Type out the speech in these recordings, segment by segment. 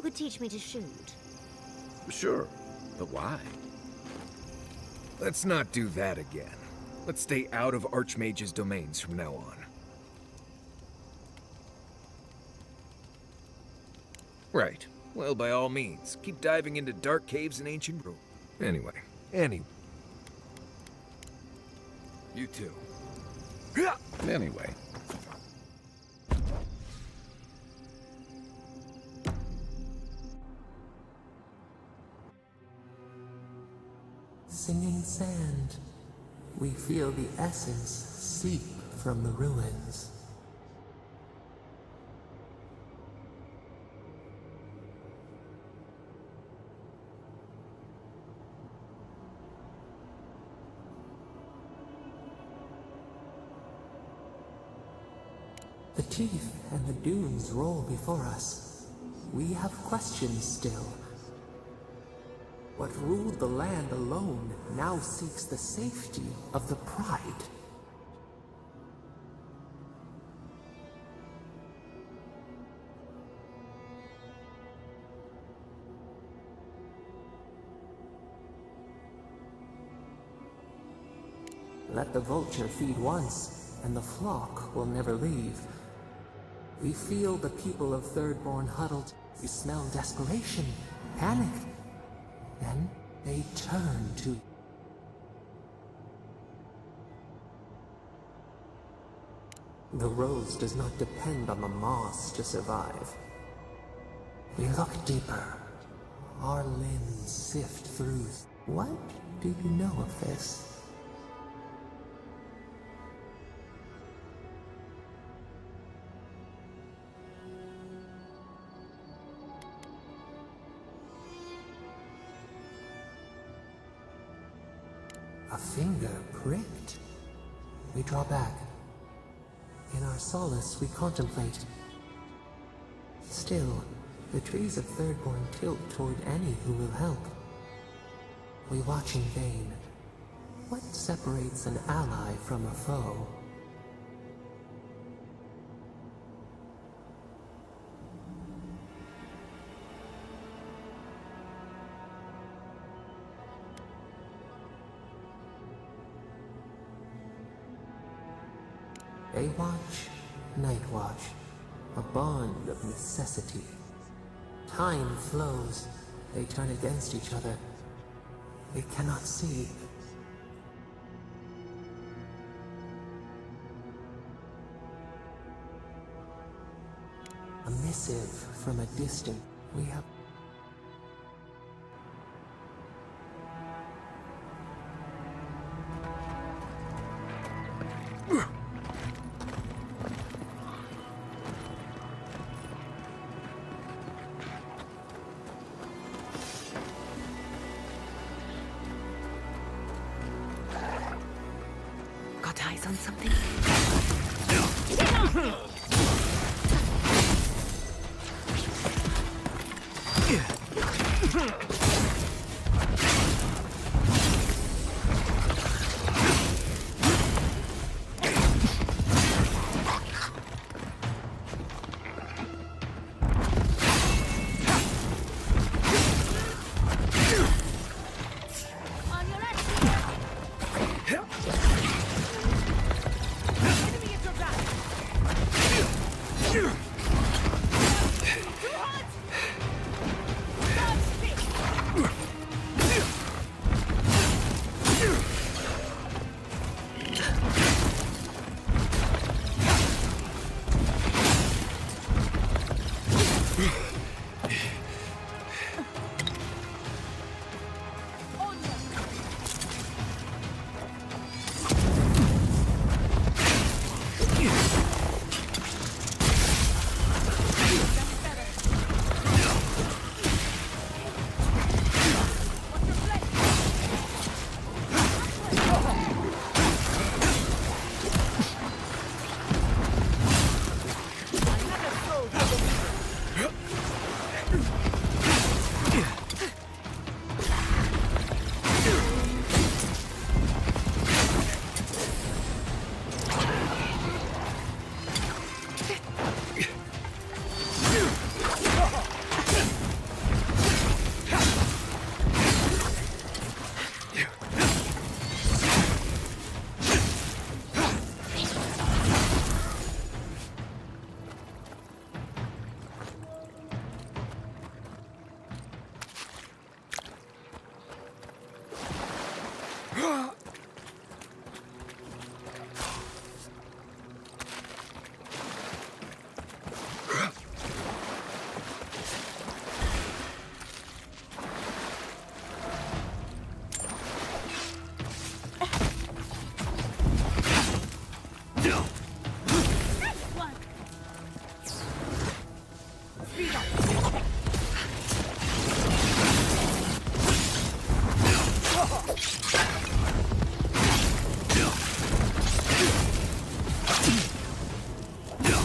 you could teach me to shoot. Sure, but why? Let's not do that again. Let's stay out of Archmage's domains from now on. Right. Well, by all means, keep diving into dark caves and ancient ruins. Anyway. You too. Anyway. Singing sand, we feel the essence seep from the ruins. The teeth and the dunes roll before us. We have questions still. What ruled the land alone now seeks the safety of the pride. Let the vulture feed once, and the flock will never leave. We feel the people of Thirdborn huddled. We smell desperation, panic. Then they turn to... The rose does not depend on the moss to survive. We look deeper. Our limbs sift through. What do you know of this? A finger pricked. We draw back. In our solace, we contemplate. Still, the trees of Thirdborn tilt toward any who will help. We watch in vain. What separates an ally from a foe? Day watch, night watch, a bond of necessity. Time flows, they turn against each other. We cannot see. A missive from a distant. We have... Got eyes on something? Yeah.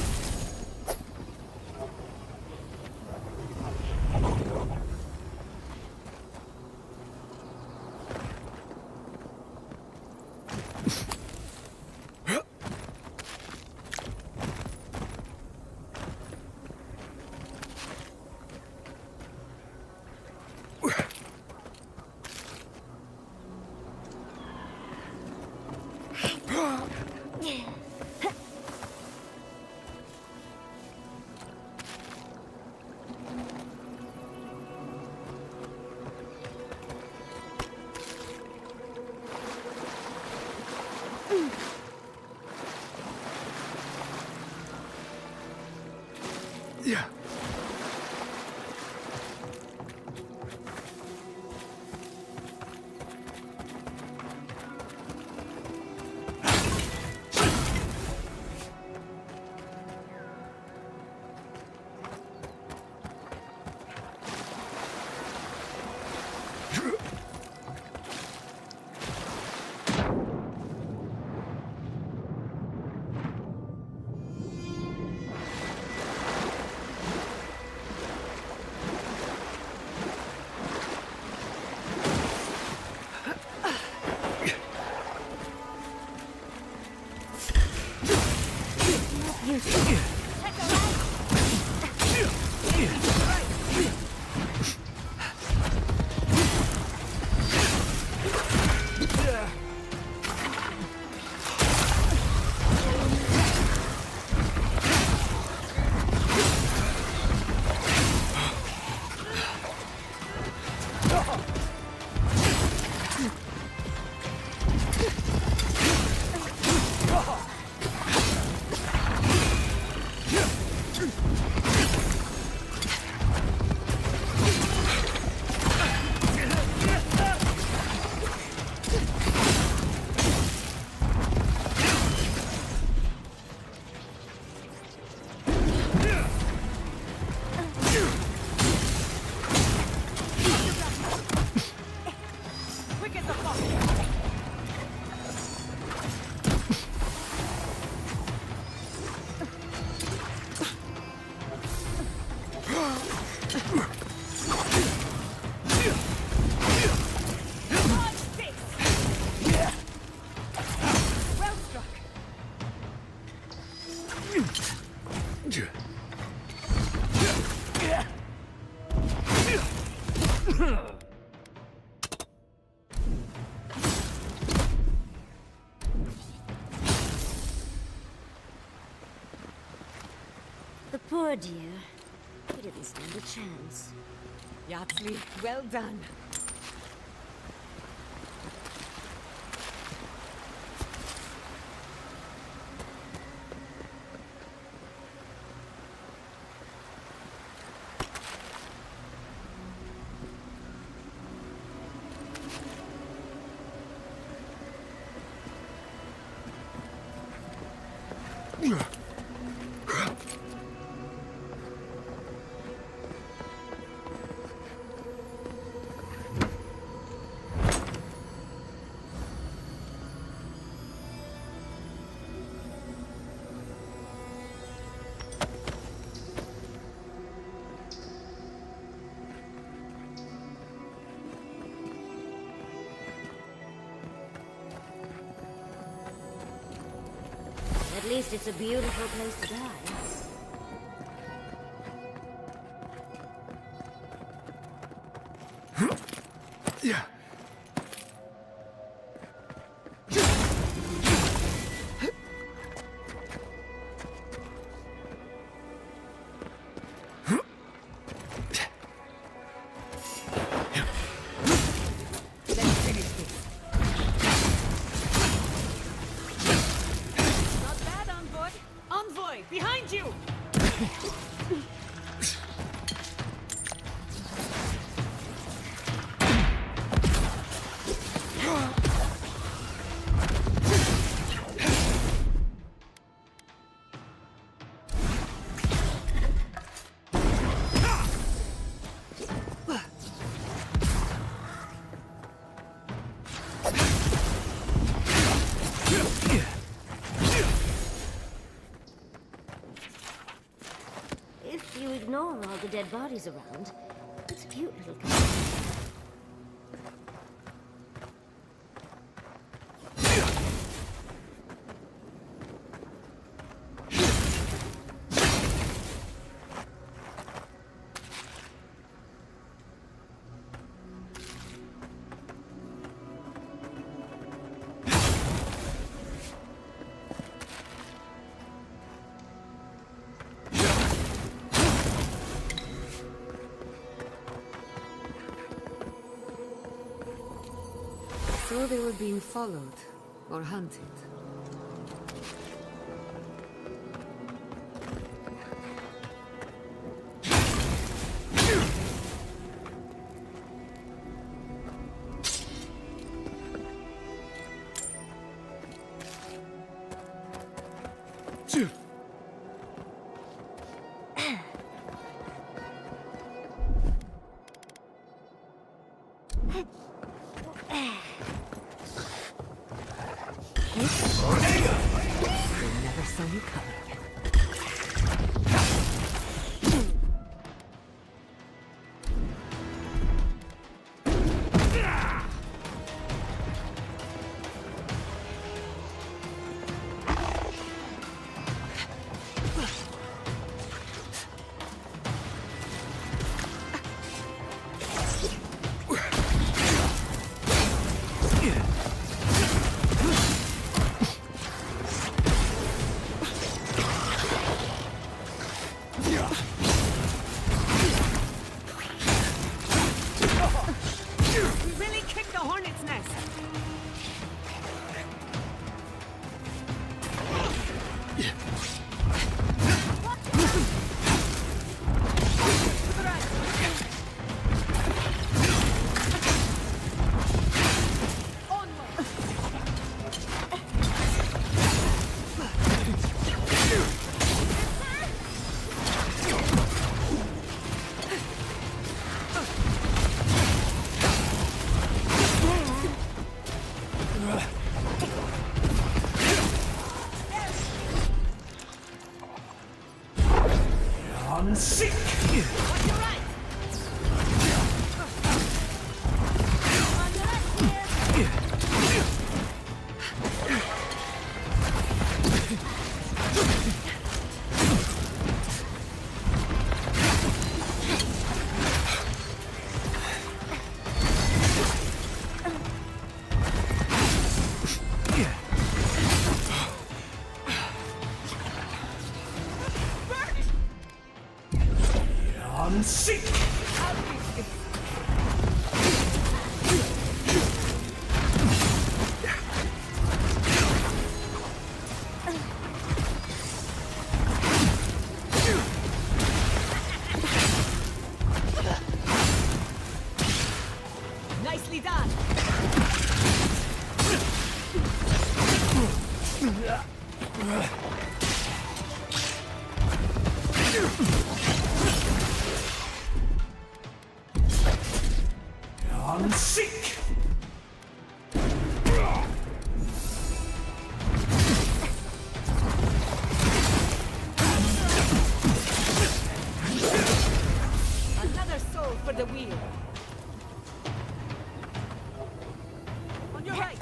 The poor dear. He didn't stand a chance. Yahtzee, well done. At least it's a beautiful place to die. Yeah. Not bad, Envoy. Envoy, behind you! If you ignore all the dead bodies around, it's a cute little So they were being followed or hunted. They never saw you coming. We really kicked the hornet's nest. Nicely done. Another soul for the wheel. On your right.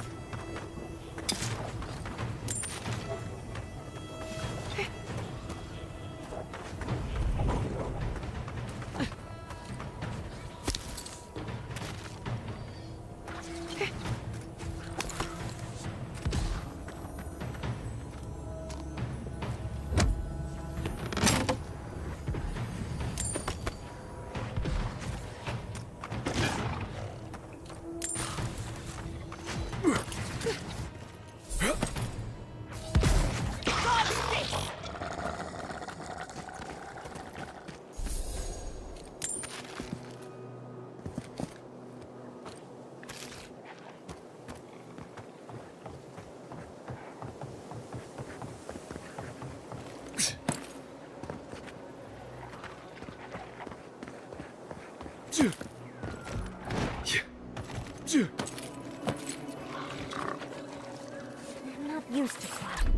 I'm not used to fire.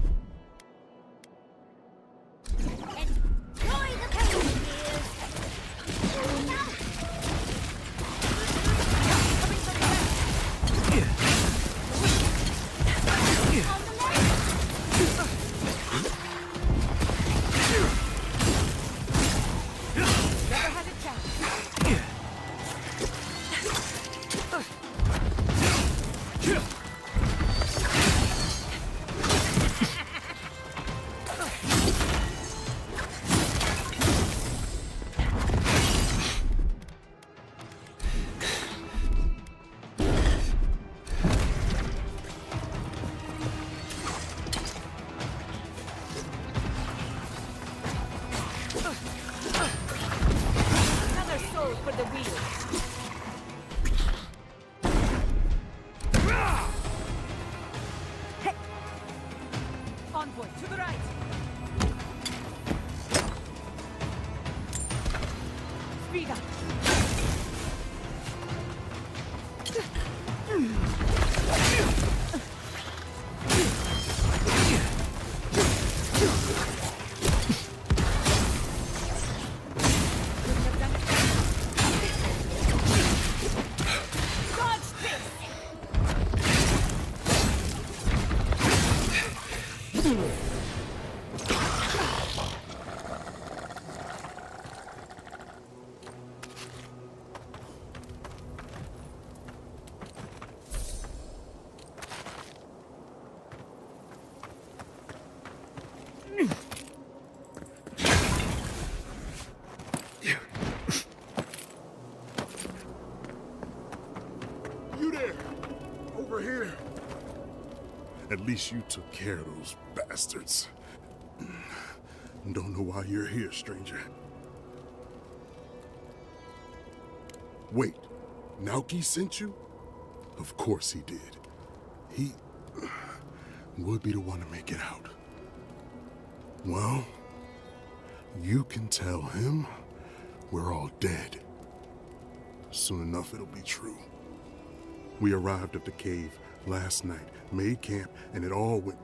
Enjoy the pain, dear. the wheel. Envoy, to the right. Speed up. You there! Over here! At least you took care of those bastards. Don't know why you're here, stranger. Wait, Naoki sent you? Of course he did. He would be the one to make it out. Well, you can tell him we're all dead. Soon enough, it'll be true. We arrived at the cave last night, made camp, and it all went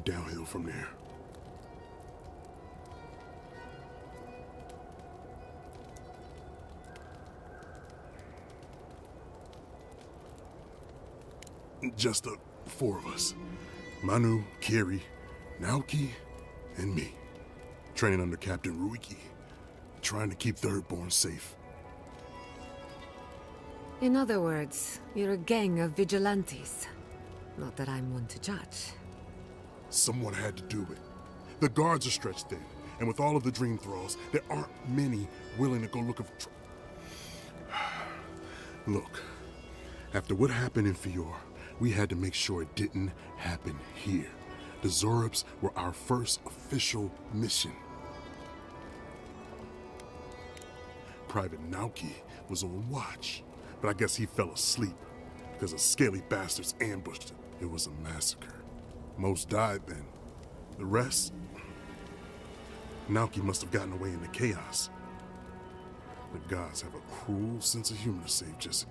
downhill from there. Just the four of us. Manu, Kiri, Naoki, and me. Training under Captain Ruiki. Trying to keep Thirdborn safe. In other words, you're a gang of vigilantes. Not that I'm one to judge. Someone had to do it. The guards are stretched thin, and with all of the dream thralls, there aren't many willing to go looking for Look, after what happened in Fior, we had to make sure it didn't happen here. The Zorubs were our first official mission. Private Naoki was on watch, but I guess he fell asleep because the scaly bastards ambushed him. It was a massacre. Most died then. The rest, Naoki must have gotten away in the chaos. The gods have a cruel sense of humor to save just...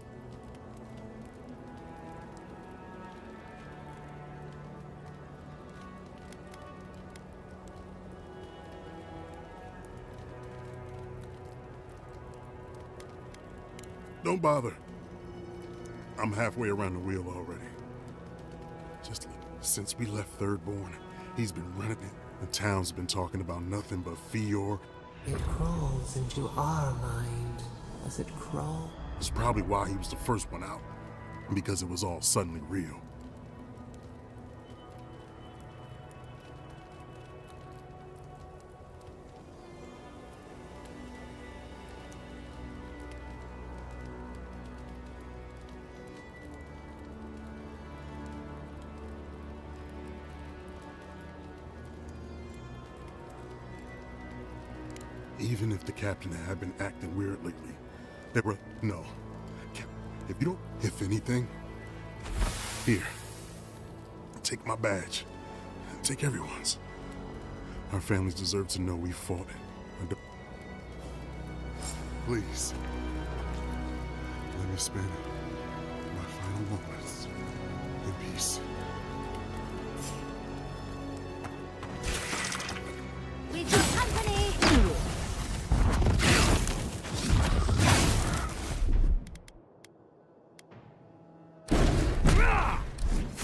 Don't bother. I'm halfway around the wheel already. Just since we left Thirdborn, he's been running it. The town's been talking about nothing but Fior. It crawls into our mind as it crawls. It's probably why he was the first one out. Because it was all suddenly real. Even if the captain had been acting weird lately, there were... No. If you don't... If anything... Here. Take my badge. Take everyone's. Our families deserve to know we fought it. Please. Let me spend my final moments in peace. We've got company!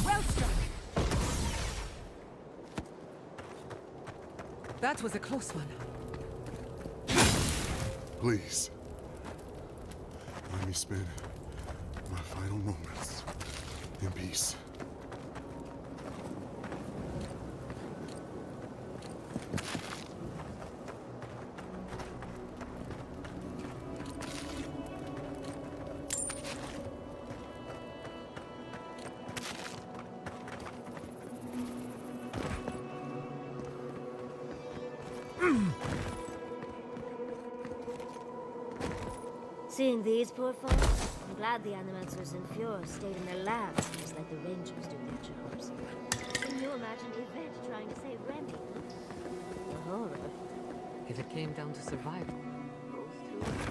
Well struck. That was a close one. Please. Let me spend my final moments in peace. Seeing these poor folks, I'm glad the animators in Fjord stayed in their labs just like the Rangers do their jobs. Can you imagine Yvette trying to save Remy? The horror. If it came down to survival, both through.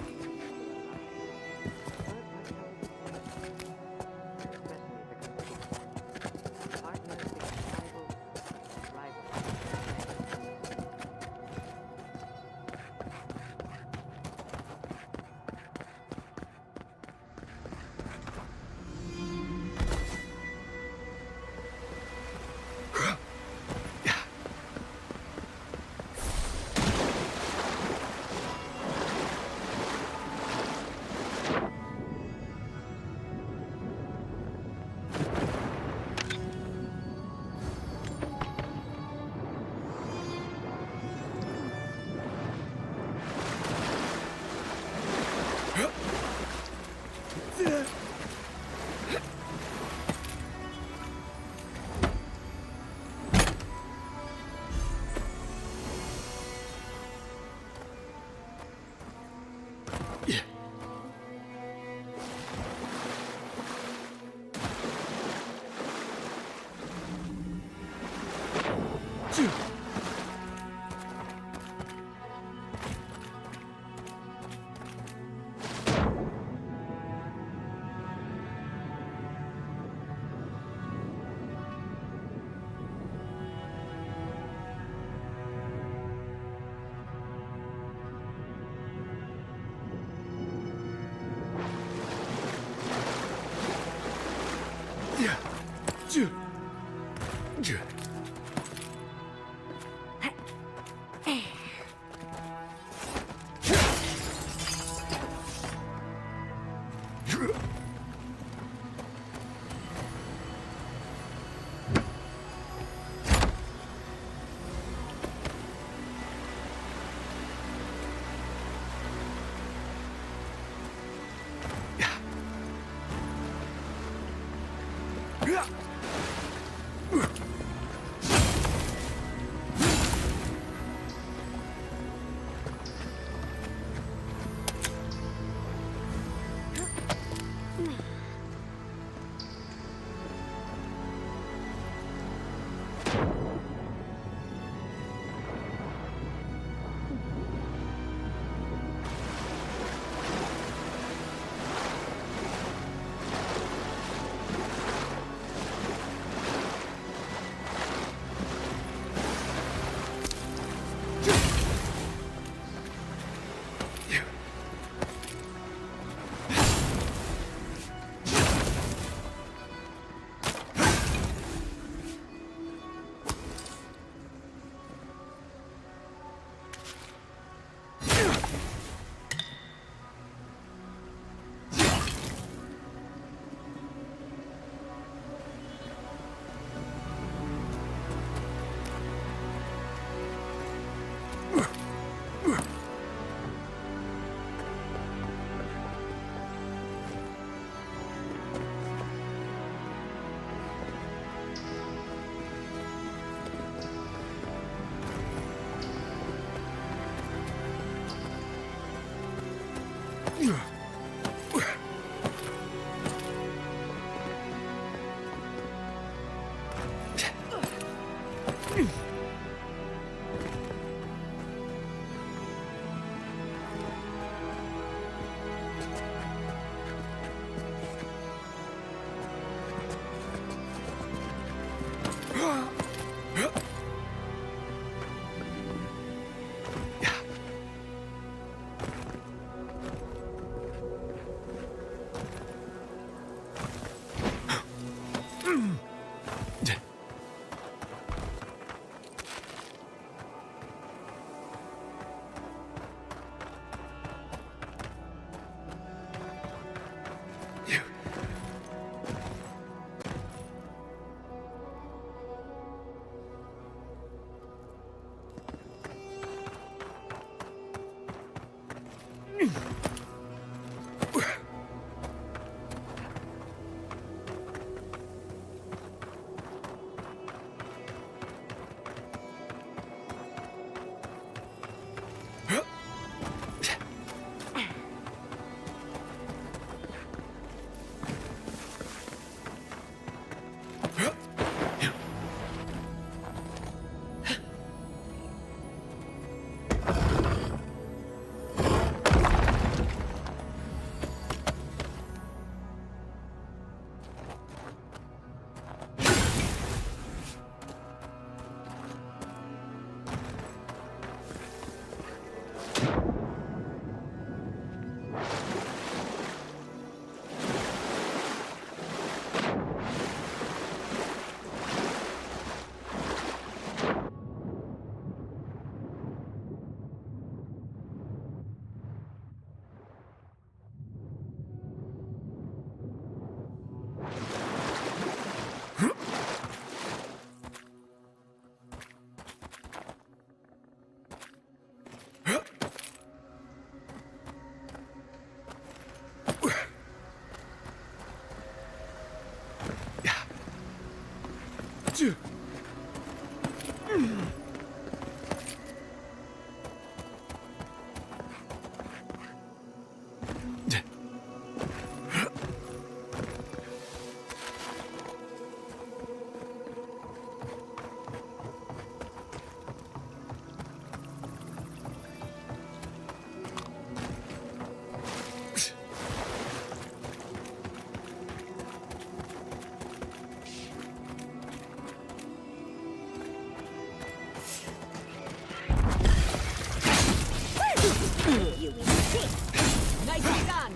You will see. Nicely done.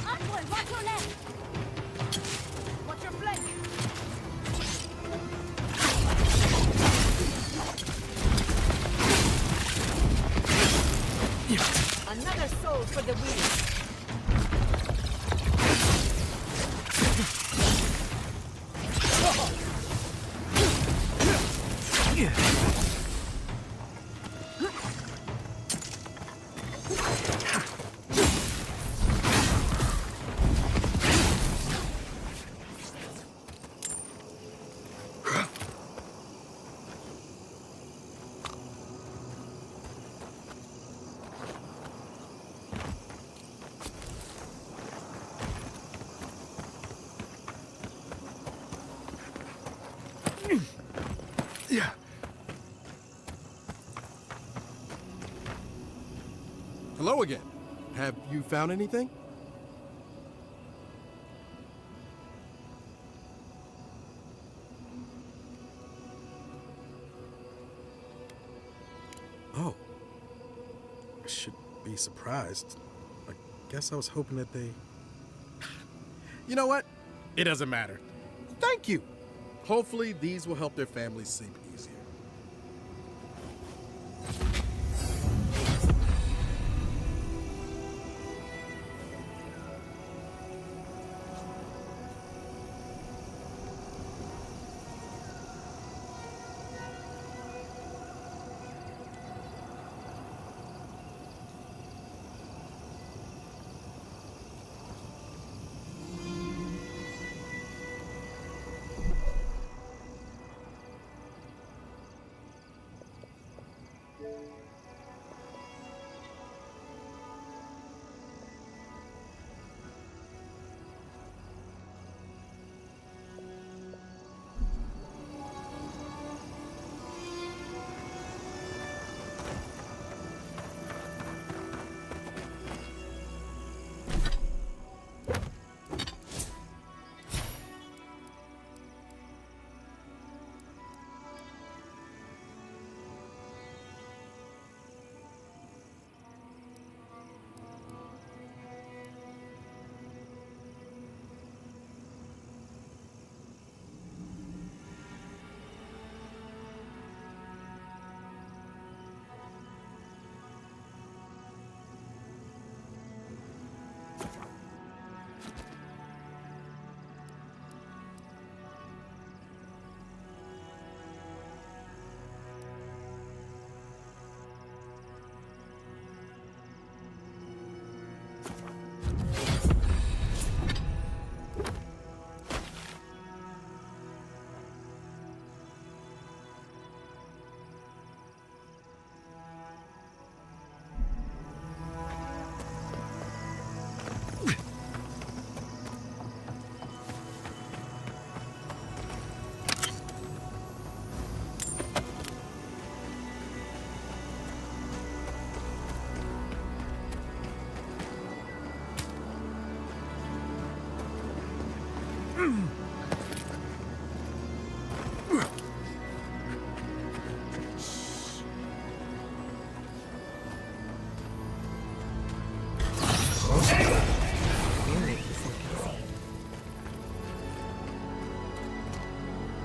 Onward, watch your left. Watch your flank. Another soul for the wheel. Yeah. Hello again. Have you found anything? Oh. I should be surprised. I guess I was hoping that they... You know what? It doesn't matter. Thank you. Hopefully these will help their families sleep easier.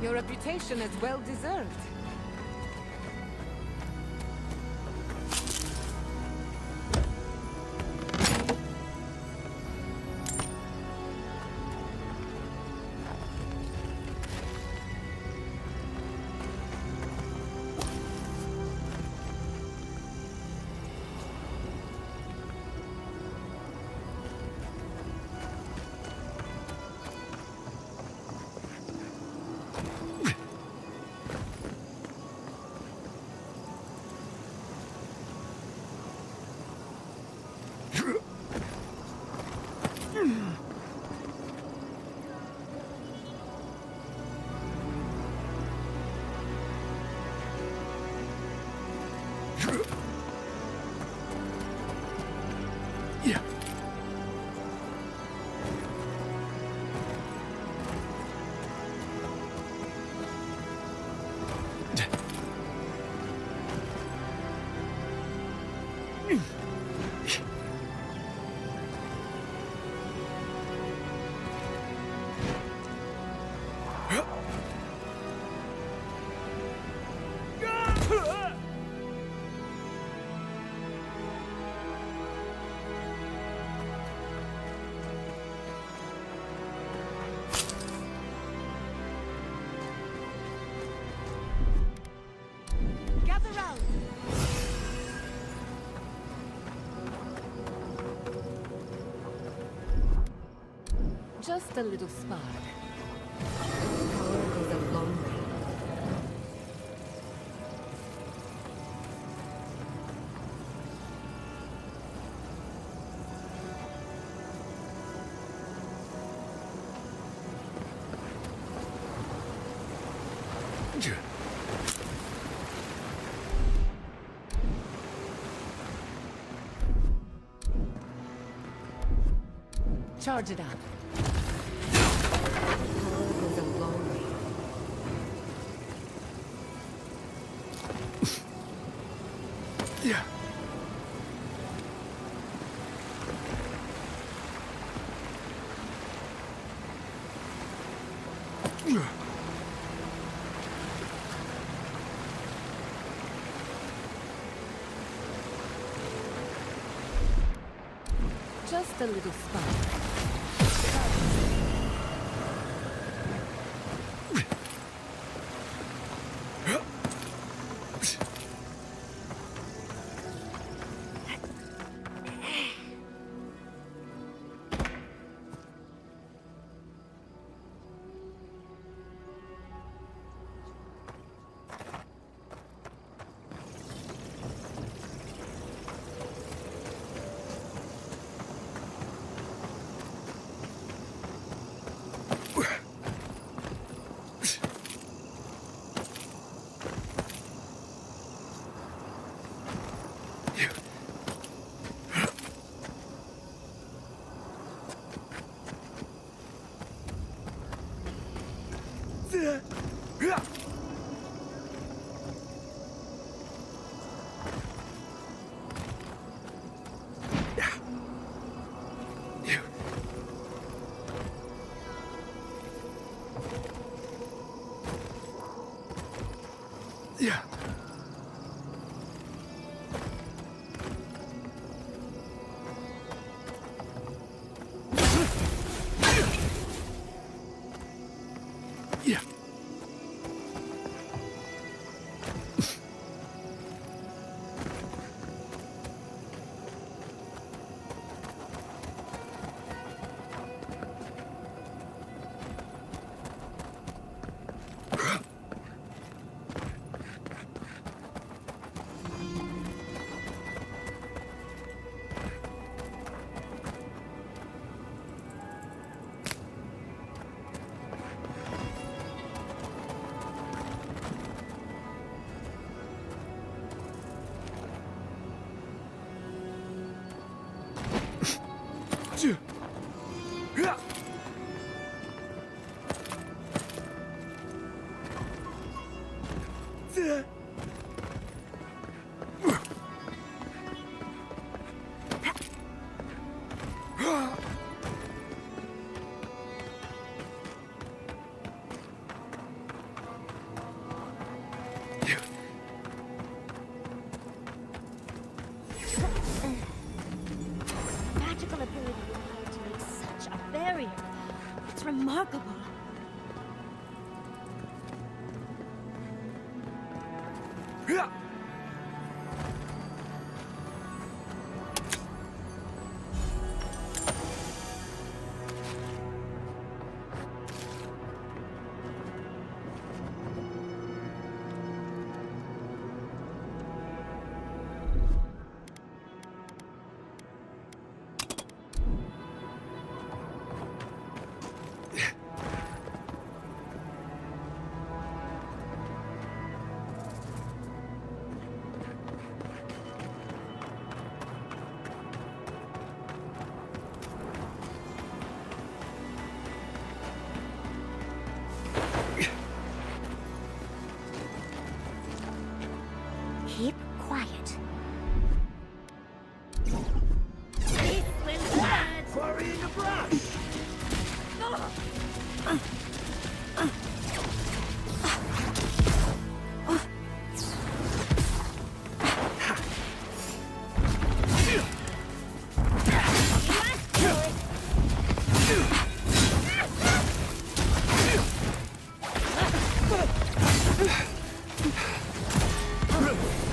Your reputation is well deserved. Just a little spark. Power goes a long way. Charge it up. Power goes a long way. Yeah. Just a little spark. Yeah. Yeah. Remarkable. Keep quiet. Quarrying a brush!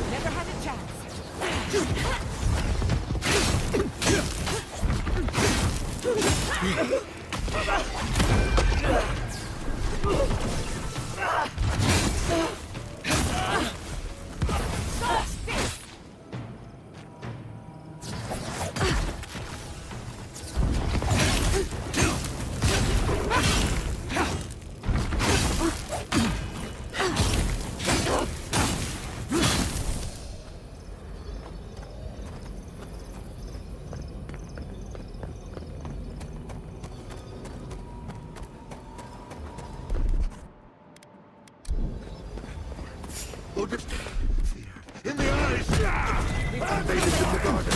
Never had a chance. Look at... in the eyes! Made it in the garden!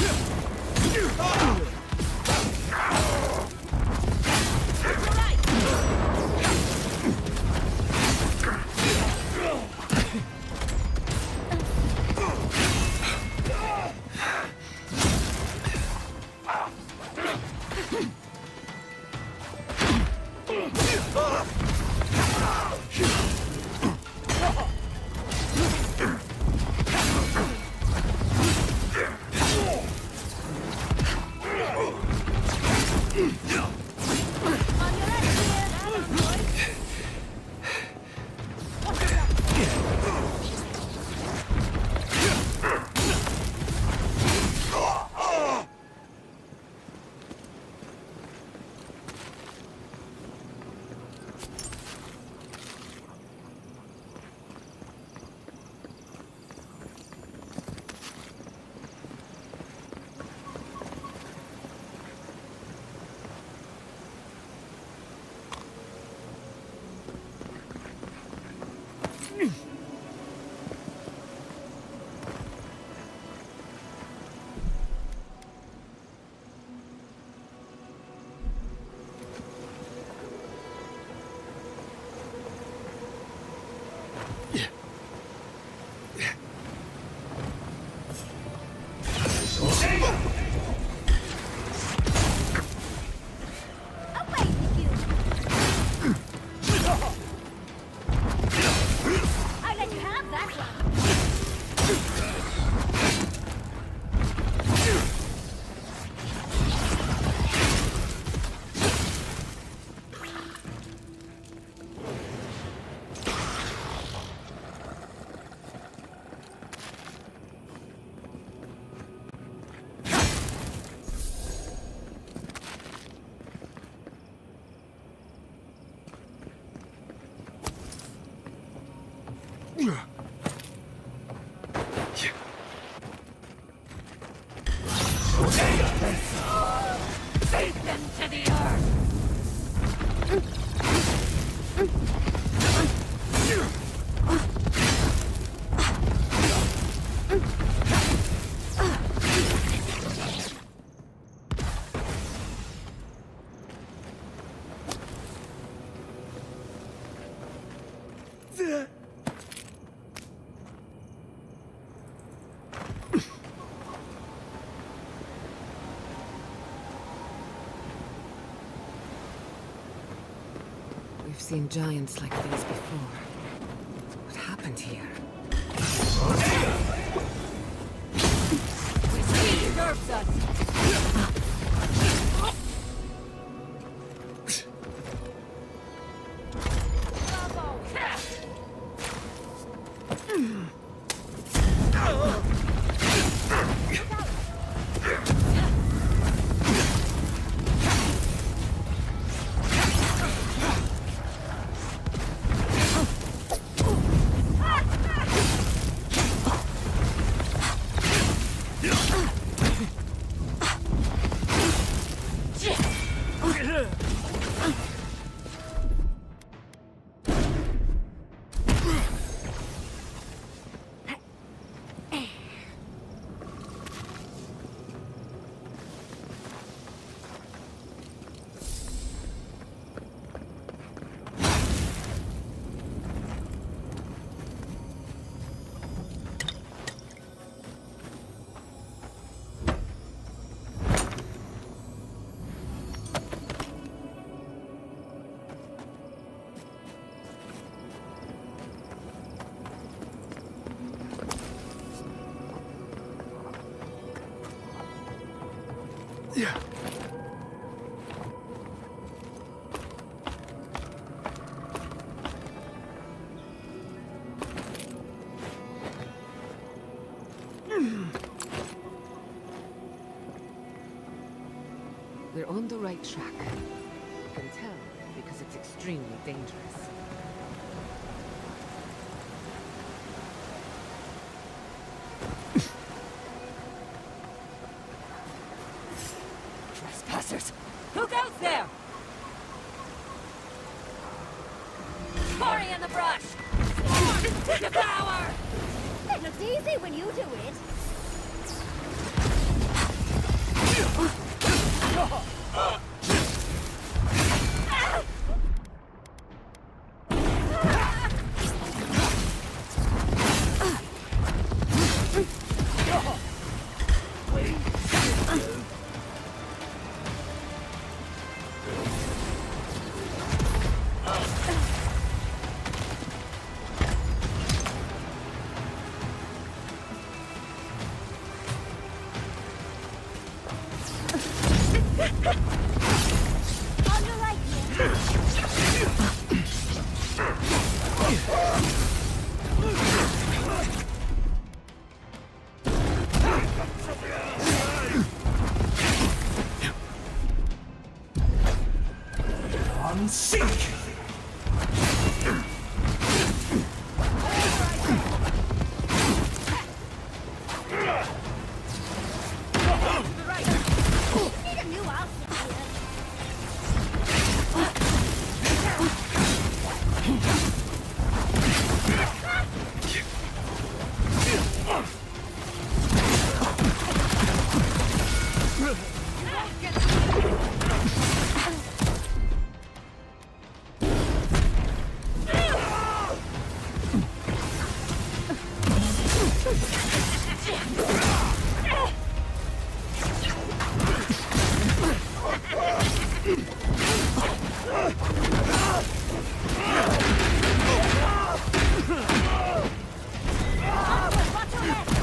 seen giants like these before. What happened here? He deserves us! Yeah. We're on the right track. I can tell because it's extremely dangerous. Trespassers! Who goes there? Cory in the brush! Devour! It looks easy when you do it. On your right, need a new outfit here. Watch your left.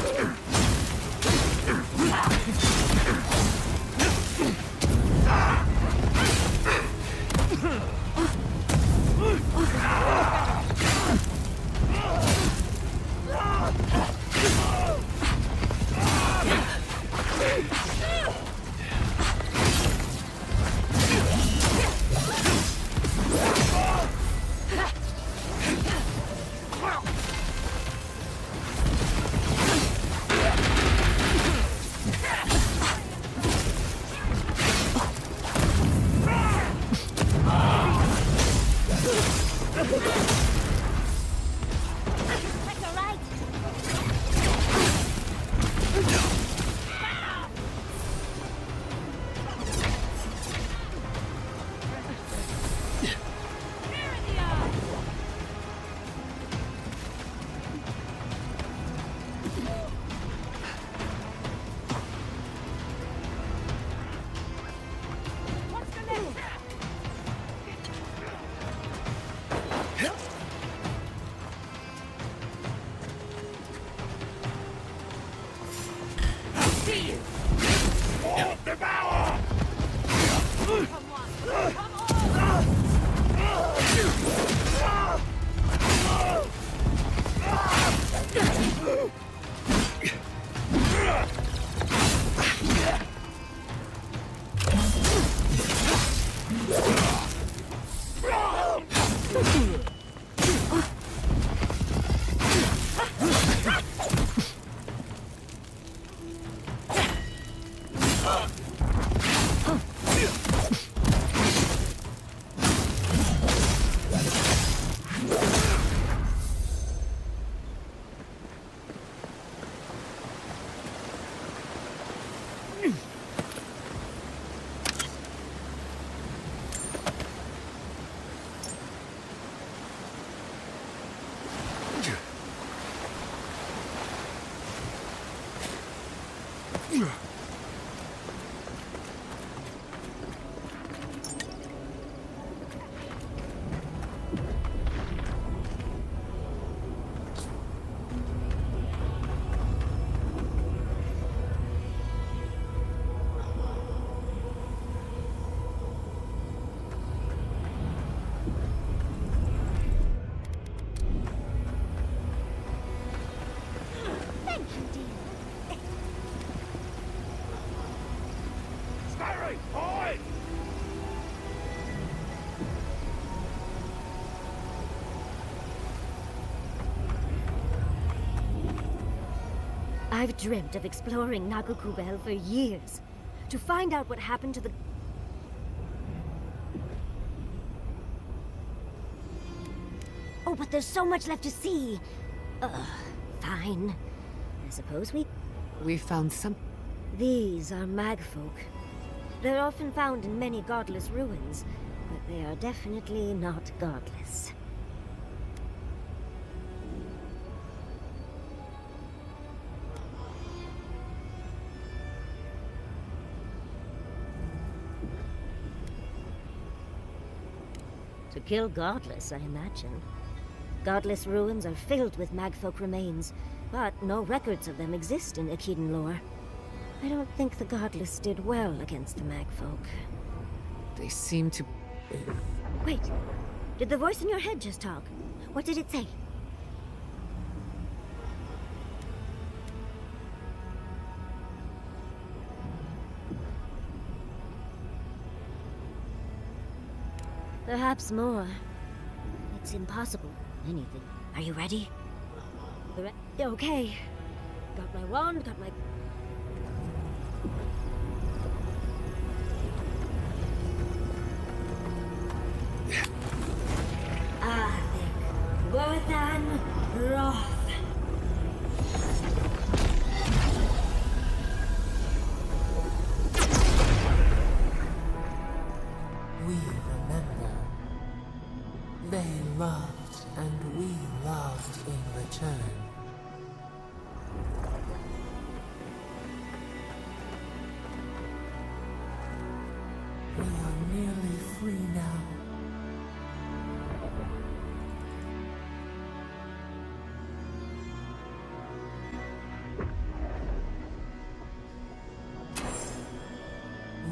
I've dreamt of exploring Nakukubel for years. To find out what happened to the... Oh, but there's so much left to see. Fine. I suppose We found some... These are magfolk. They're often found in many godless ruins, but they are definitely not godless. To kill godless, I imagine. Godless ruins are filled with magfolk remains, but no records of them exist in Akhidan lore. I don't think the godless did well against the magfolk. They seem to... Wait, did the voice in your head just talk? What did it say? Perhaps more. It's impossible. Anything. Are you ready? Okay. Got my wand, got my... Athik, Berthan, Roth. We remember. They loved, and we loved in return. We are nearly free now.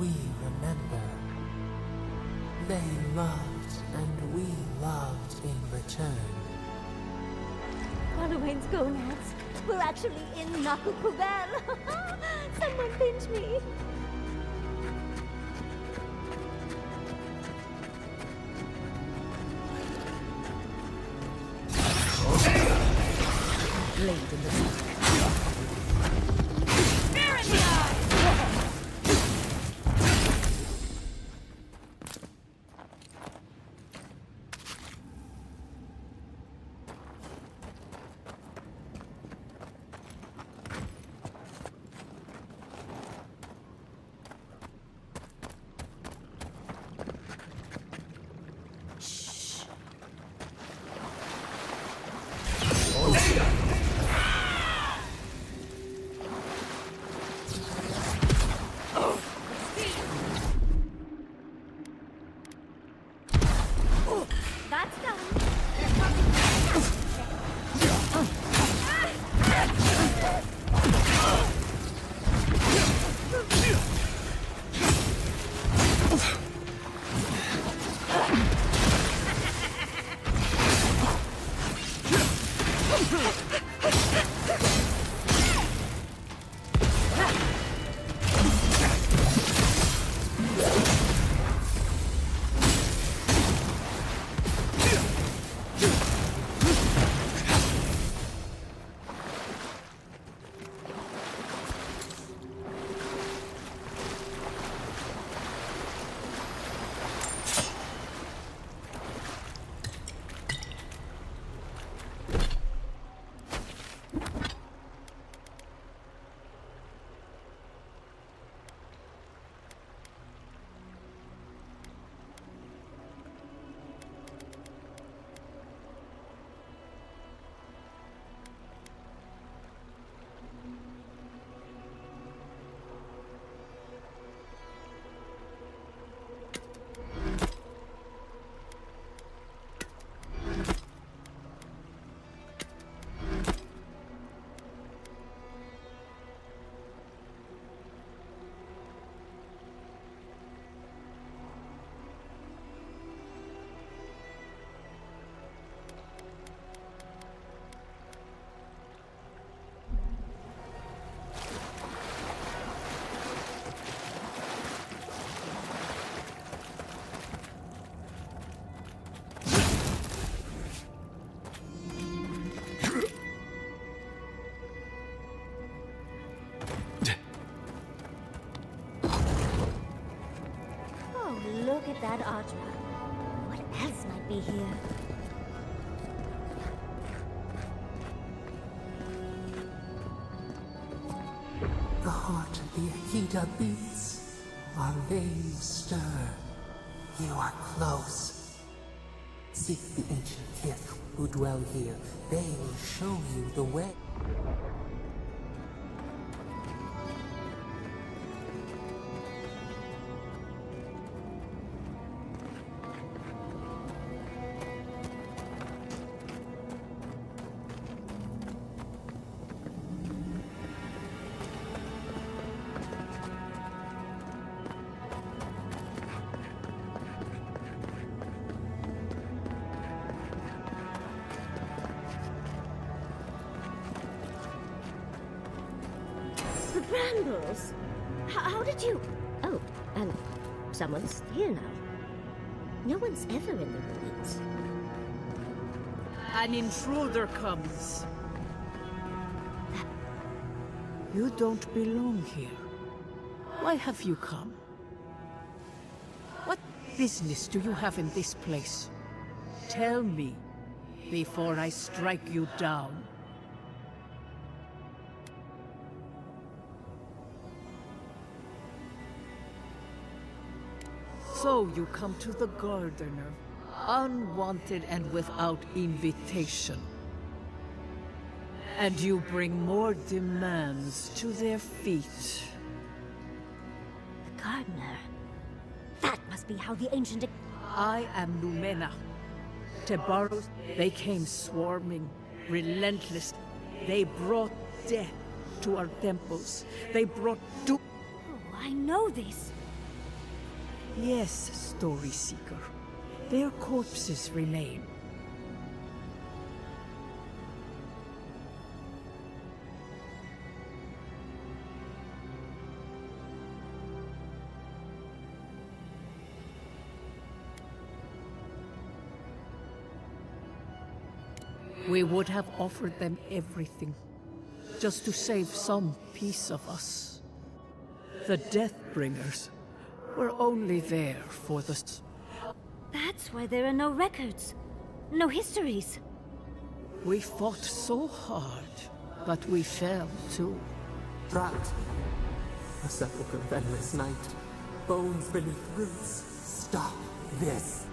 We remember. They loved, and we loved in return. Halloween's gonads. We're actually in Nakukubel. Someone pinch me. Blade in the dark. Fear in the eye! That's done. Vita beats, our veins stir. You are close. Seek the ancient kith who dwell here. They will show you the way. The brambles! How did you... Oh, and someone's here now. No one's ever in the ruins. An intruder comes. You don't belong here. Why have you come? What business do you have in this place? Tell me, before I strike you down. So you come to the Gardener, unwanted and without invitation. And you bring more demands to their feet. The Gardener. That must be how the ancient... I am Lumena. Tebaros, they came swarming, relentless. They brought death to our temples. They brought doom. Oh, I know this. Yes, Story Seeker. Their corpses remain. We would have offered them everything, just to save some piece of us. The Deathbringers were only there for the... That's why there are no records. No histories. We fought so hard, but we fell too. Trapped. A sepulchre of endless night. Bones beneath roots. Stop this.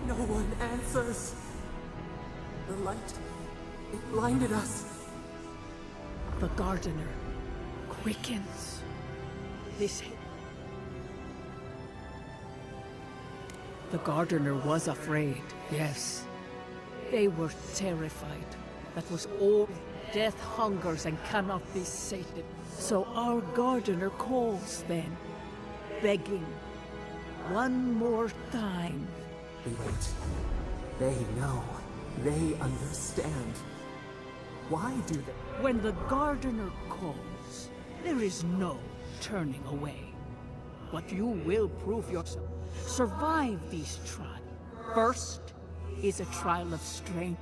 No one answers. The light, it blinded us. The Gardener quickens. This... The Gardener was afraid, yes. They were terrified. That was all. Death hungers and cannot be sated. So our Gardener calls then, begging, one more time. We wait. They know. They understand. Why do they? When the Gardener calls, there is no turning away. But you will prove yourself. Survive these trials. First is a trial of strength.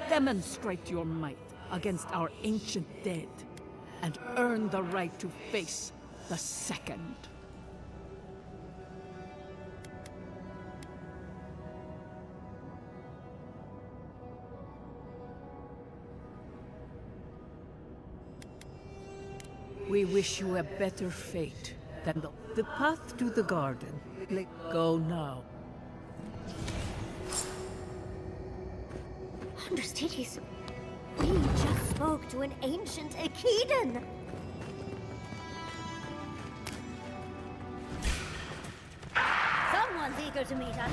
Demonstrate your might against our ancient dead, and earn the right to face the second. We wish you a better fate than the path to the garden. Let go now. Understudies. We just spoke to an ancient Akedan. Someone's eager to meet us.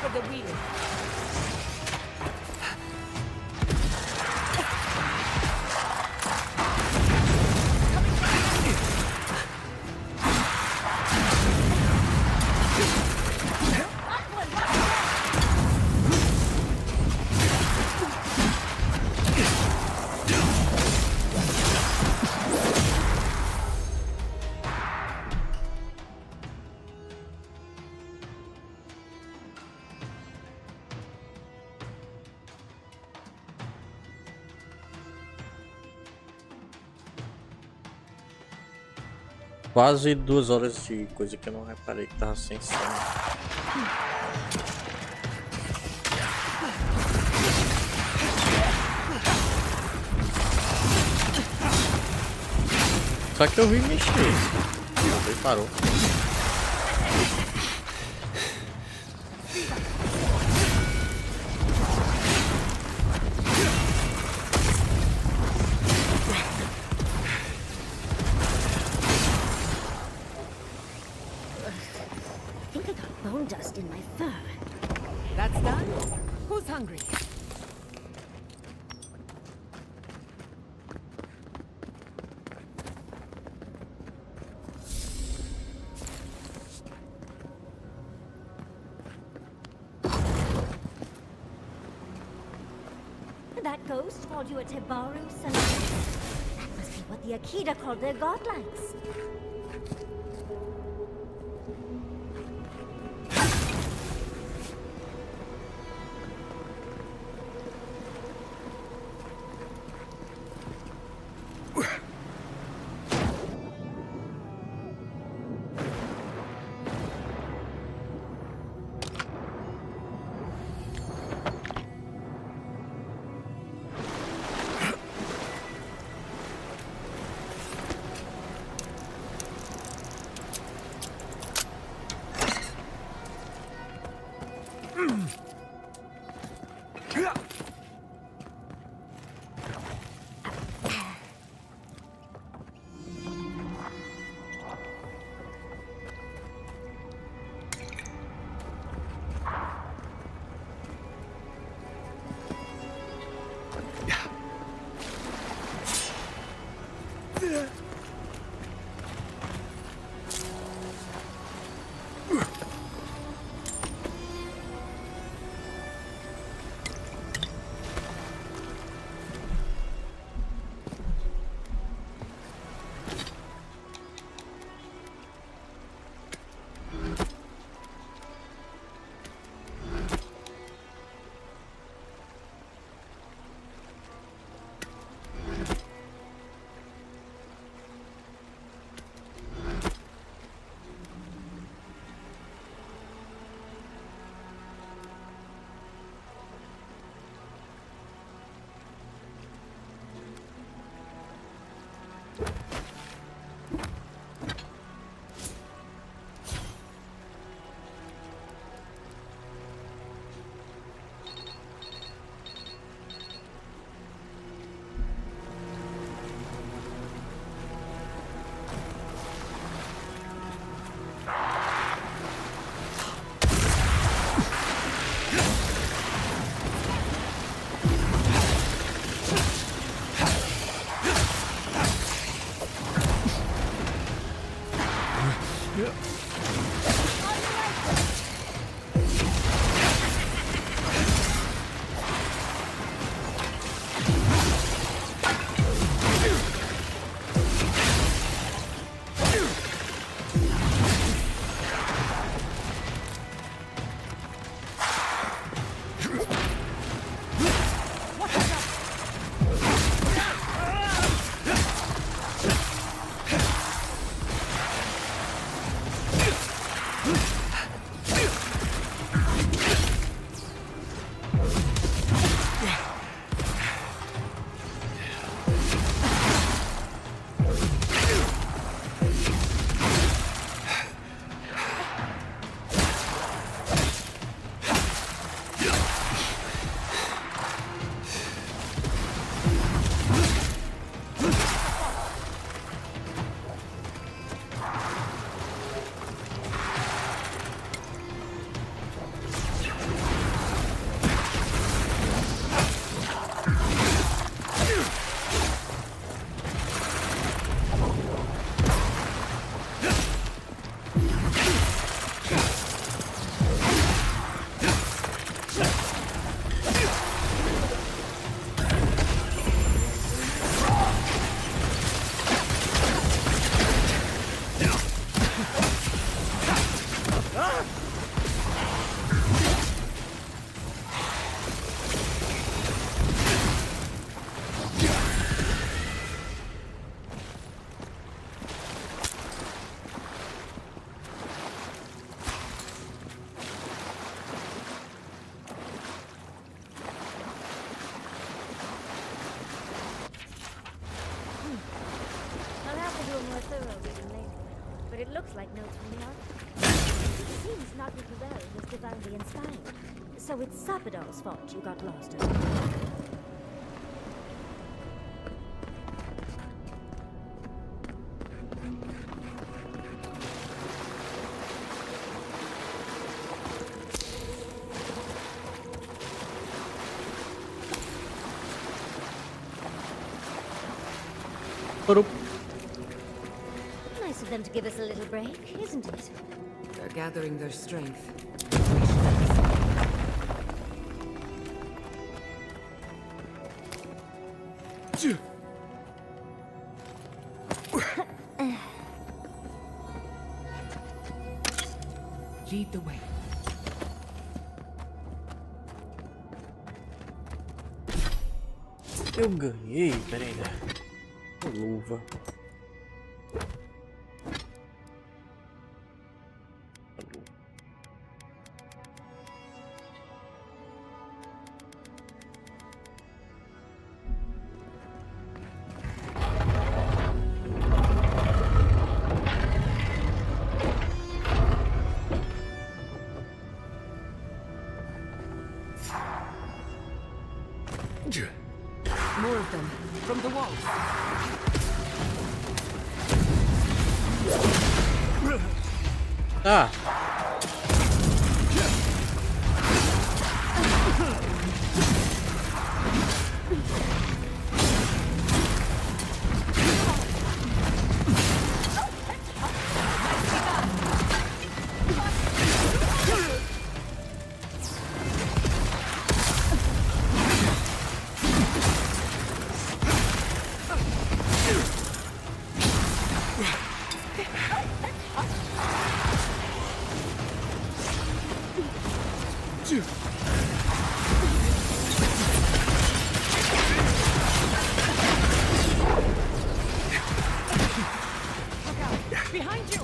for the wheel. Quase 2 horas de coisa que eu não reparei que tava sem som. Só que eu vi mexer. Aí parou. I think I got bone dust in my fur. That's done? Who's hungry? That ghost called you a Tebaru, son? That must be what the Akita called their godlikes. like notes from the art. It seems Nagukurel was divinely inspired. So it's Sappador's fault you got lost in it. Nice of them to give us a little break, isn't it? They're gathering their strength. Lead the way. Eu ganhei, peraí, né? Luva. More of them, from the walls. Ah! Behind you!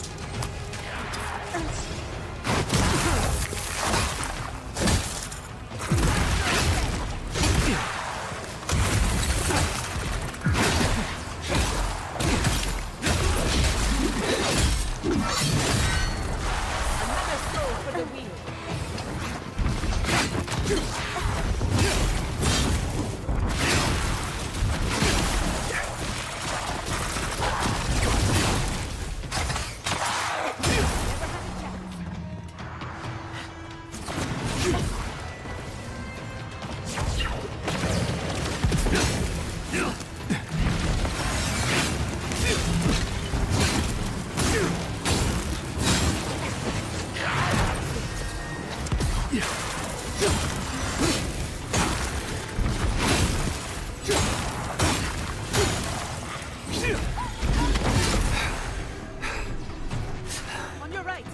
Another soul for the wheel. On your right.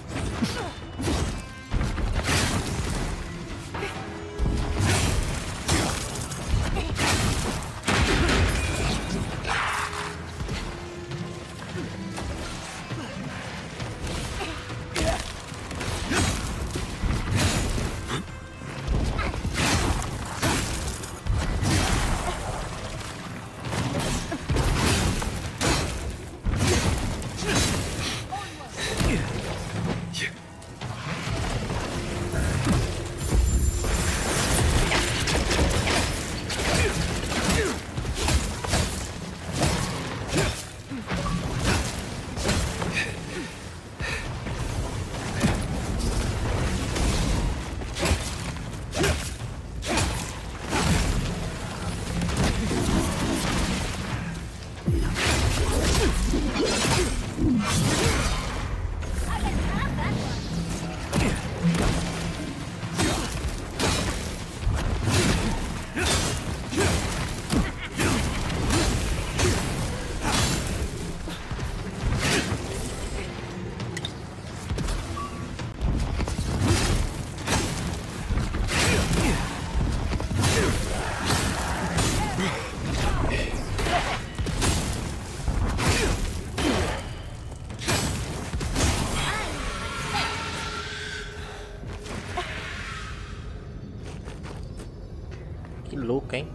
Que louco, hein?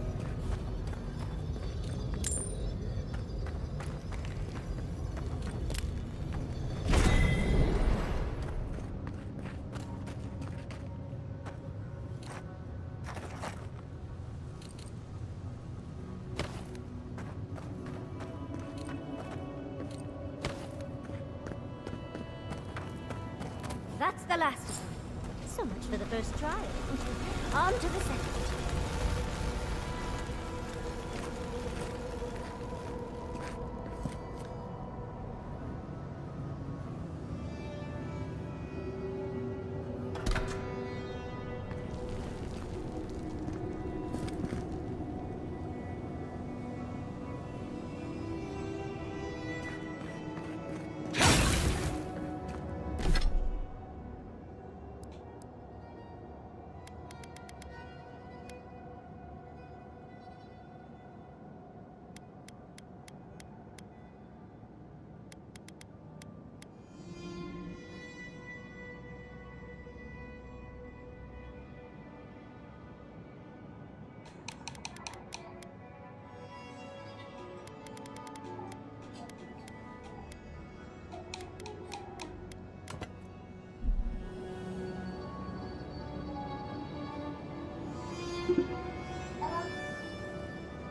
the last of them. So much for the first trial. On to the second.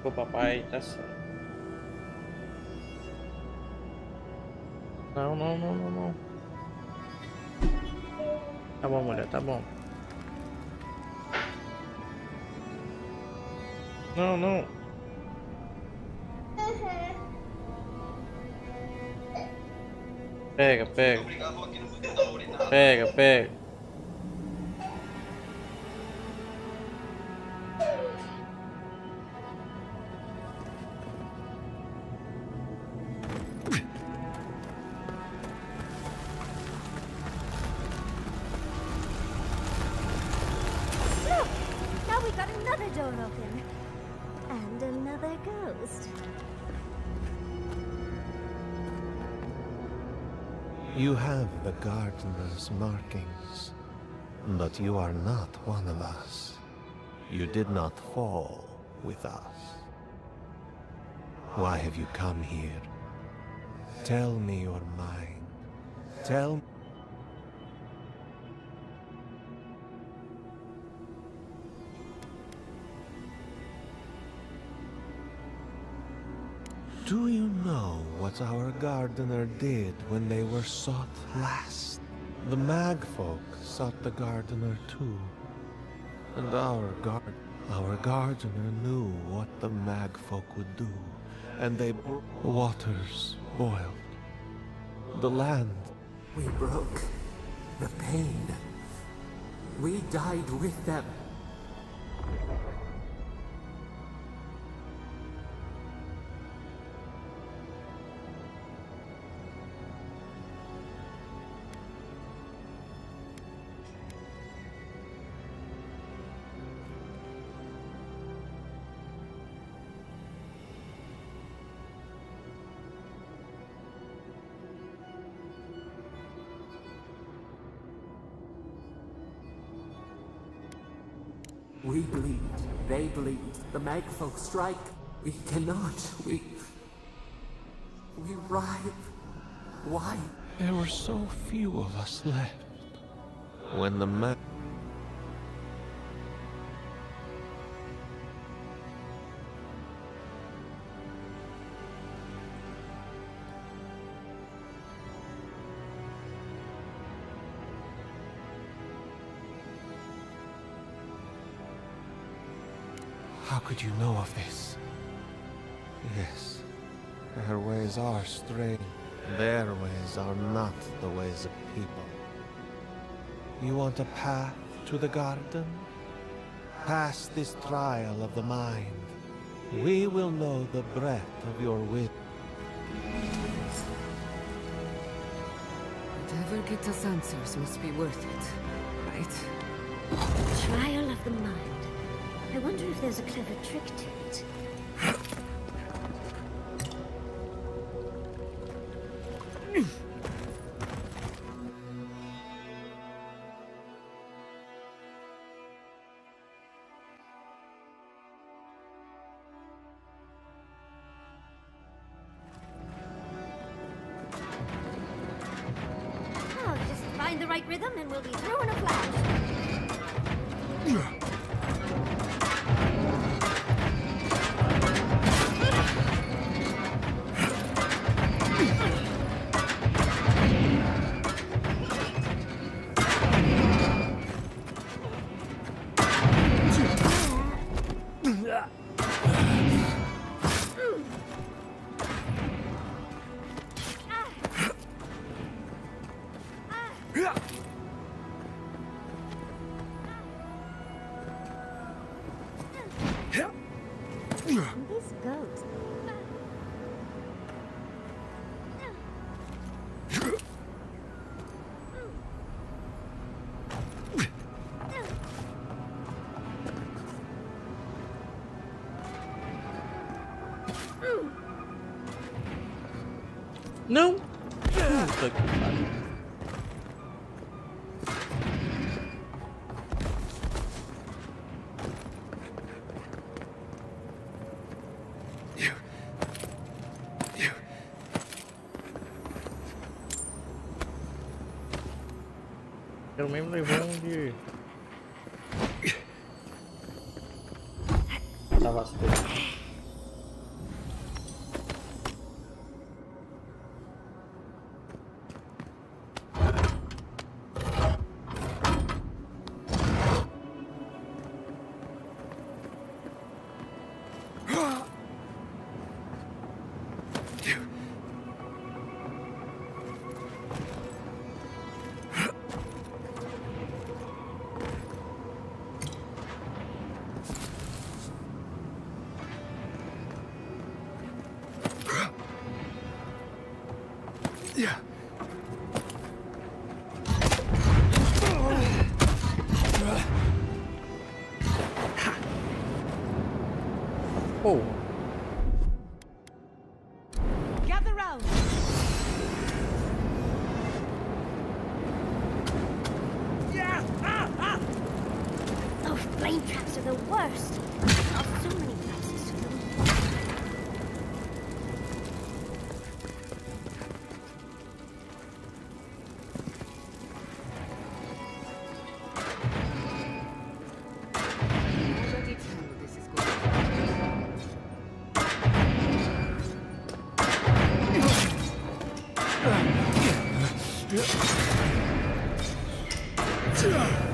O papai tá certo. Não, não, não, não, não. Tá bom, mulher, tá bom. Não, não. Pega, pega. Pega, pega. Look! Now we got another door open. And another ghost. You have the gardener's markings, but you are not one of us. You did not fall with us. Why have you come here? Tell me your mind. Tell me. Do you know what our gardener did when they were sought last? The mag folk sought the gardener too. And our gardener knew what the mag folk would do. And they waters boiled. The land. We broke the pain. We died with them. We bleed, they bleed, the magfolk strike. We cannot, we writhe. Why? There were so few of us left. When the mag... How could you know of this? Yes, their ways are strange. Their ways are not the ways of people. You want a path to the garden? Pass this trial of the mind. We will know the breadth of your wit. Whatever gets us answers must be worth it, right? Trial of the mind. I wonder if there's a clever trick to it. Oh, just find the right rhythm and we'll be through in a flash. This goes. Não! Puta que pariu. Quero mesmo levar onde tava as coisas. Oh, Gather round! Oh, flame traps are the worst. Oh, so many places to them. Already tell this is going to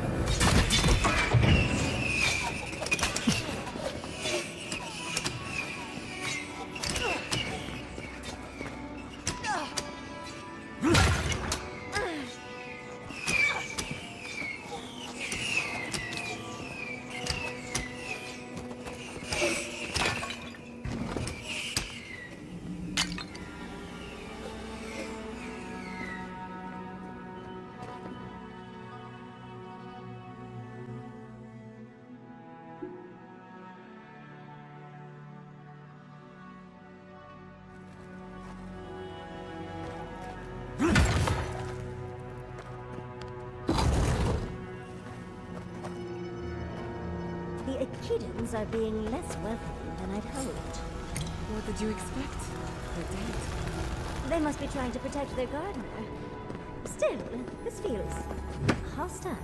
The Echidans are being less welcoming than I'd hoped. What did you expect? They're dead. They must be trying to protect their gardener. Still, this feels hostile.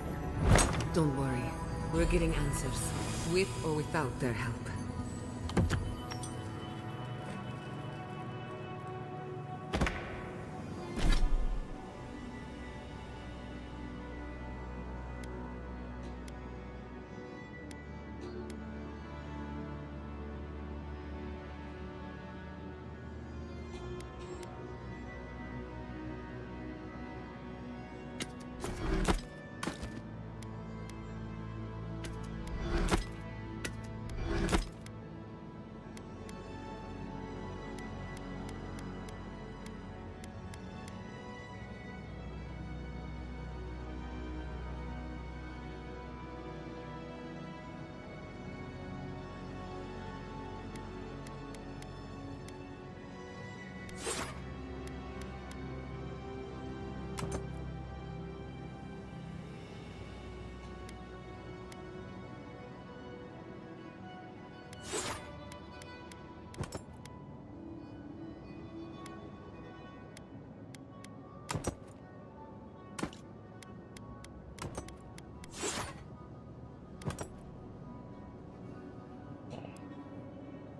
Don't worry. We're getting answers, with or without their help.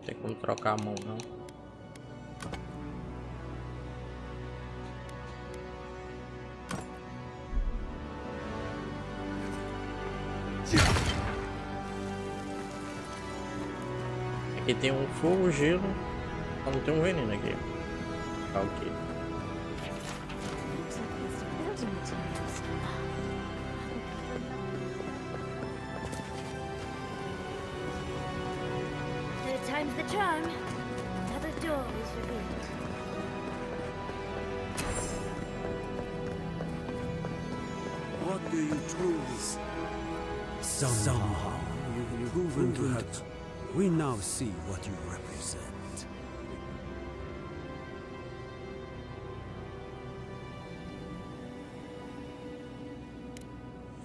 tem como trocar a mão, não? Aqui tem um fogo, gelo, só não tem um veneno aqui. Tá ok. Looks like it's building materials. Time comes the charm. Another door is revealed. What do you truly see? Somehow, you've proven to have... We now see what you represent.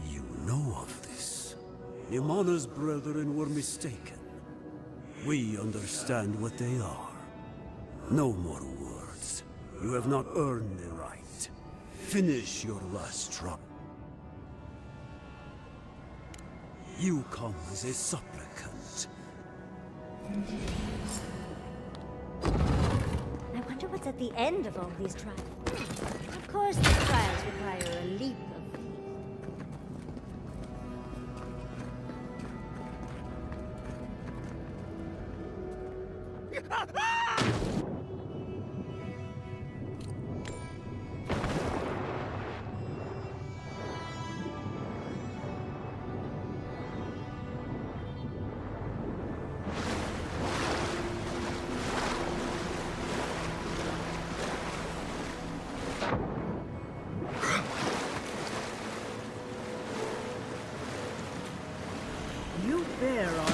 You know of this. Nimana's brethren were mistaken. We understand what they are. No more words. You have not earned the right. Finish your last struggle. You come as a supplicant. I wonder what's at the end of all these trials. Of course, these trials require a leap of faith. You bear on.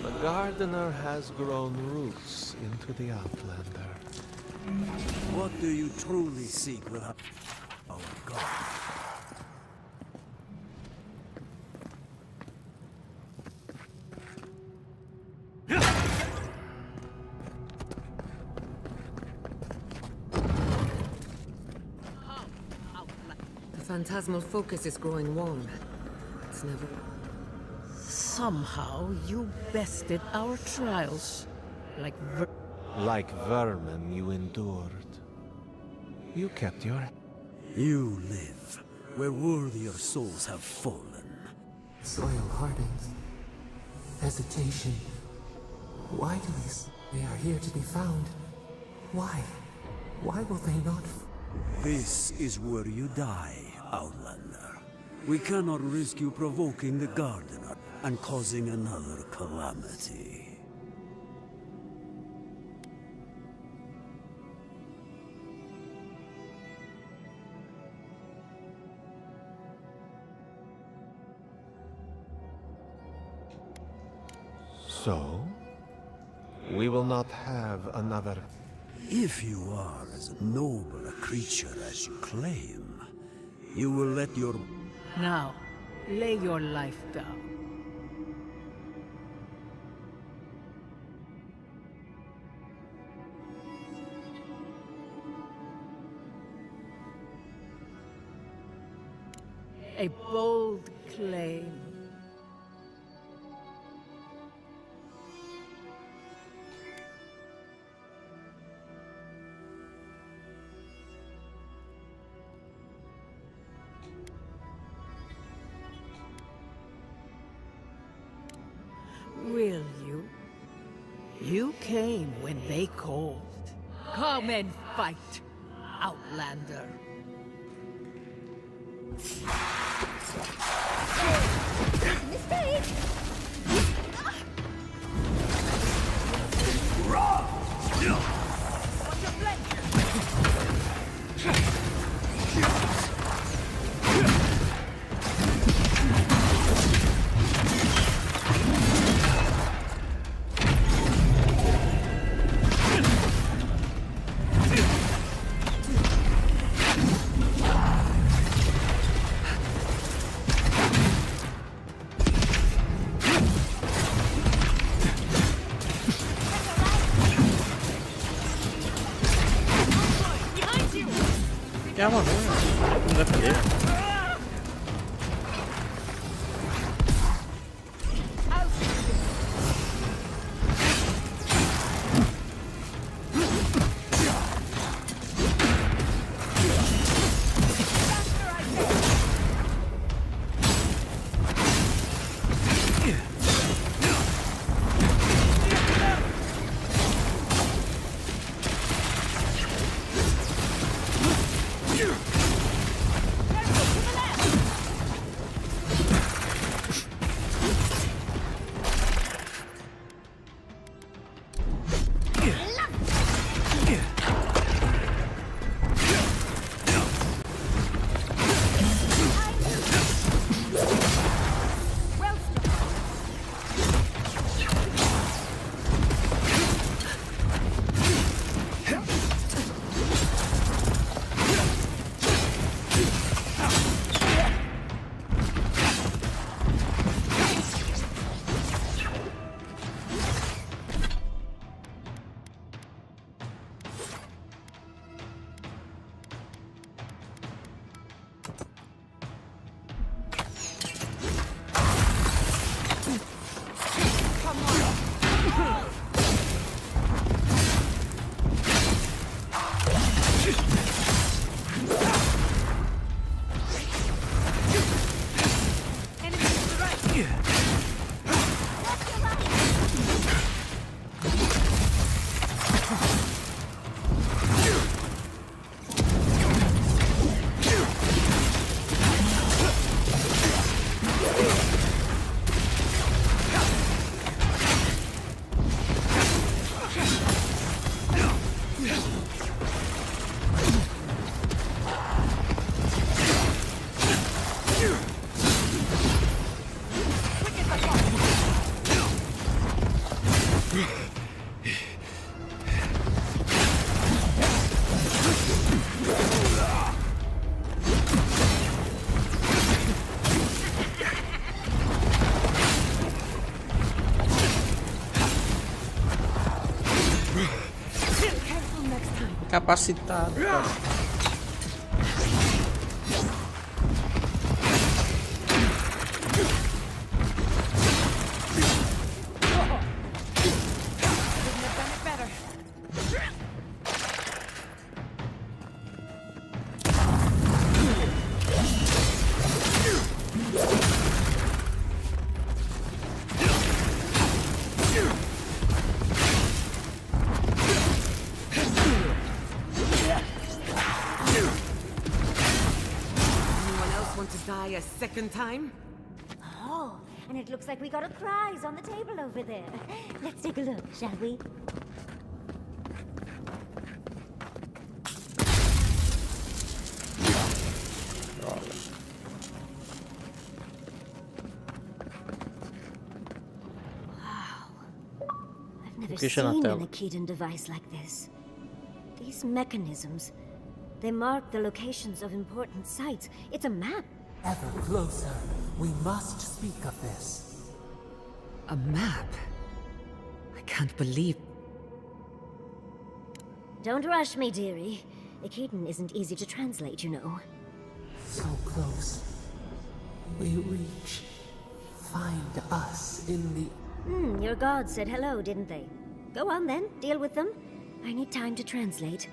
The gardener has grown roots into the Outlander. What do you truly seek with our God? The phantasmal focus is growing warm. It's never... Somehow you bested our trials. Like vermin, you endured. You kept your... You live where worthier souls have fallen. Soil hardens. Hesitation. Why do these? They are here to be found. Why? Why will they not? This is where you die, Outlander. We cannot risk you provoking the Gardener and causing another calamity. So? We will not have another... If you are as noble a creature as you claim, you will let your... Now, lay your life down. A bold claim. Will you? You came when they called. Come and fight, Outlander. Mistake! Ya, bueno, no defender. incapacitado, cara. A second time? Oh, and it looks like we got a prize on the table over there. Let's take a look, shall we? Wow. I've never seen an Akedon device like this. These mechanisms, they mark the locations of important sites. It's a map. Ever closer. We must speak of this. A map? I can't believe... Don't rush me, dearie. Akedon isn't easy to translate, you know. So close. We reach. Find us in the... Your gods said hello, didn't they? Go on then, deal with them. I need time to translate.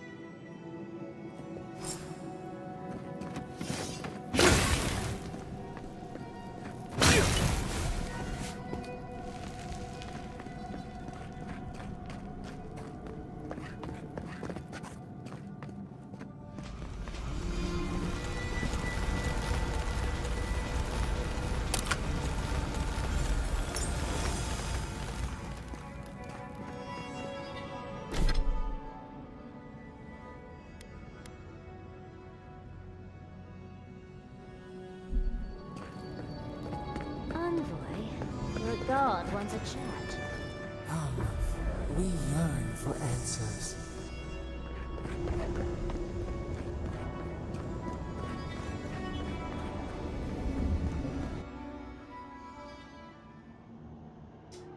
God wants a chat. Come, we yearn for answers.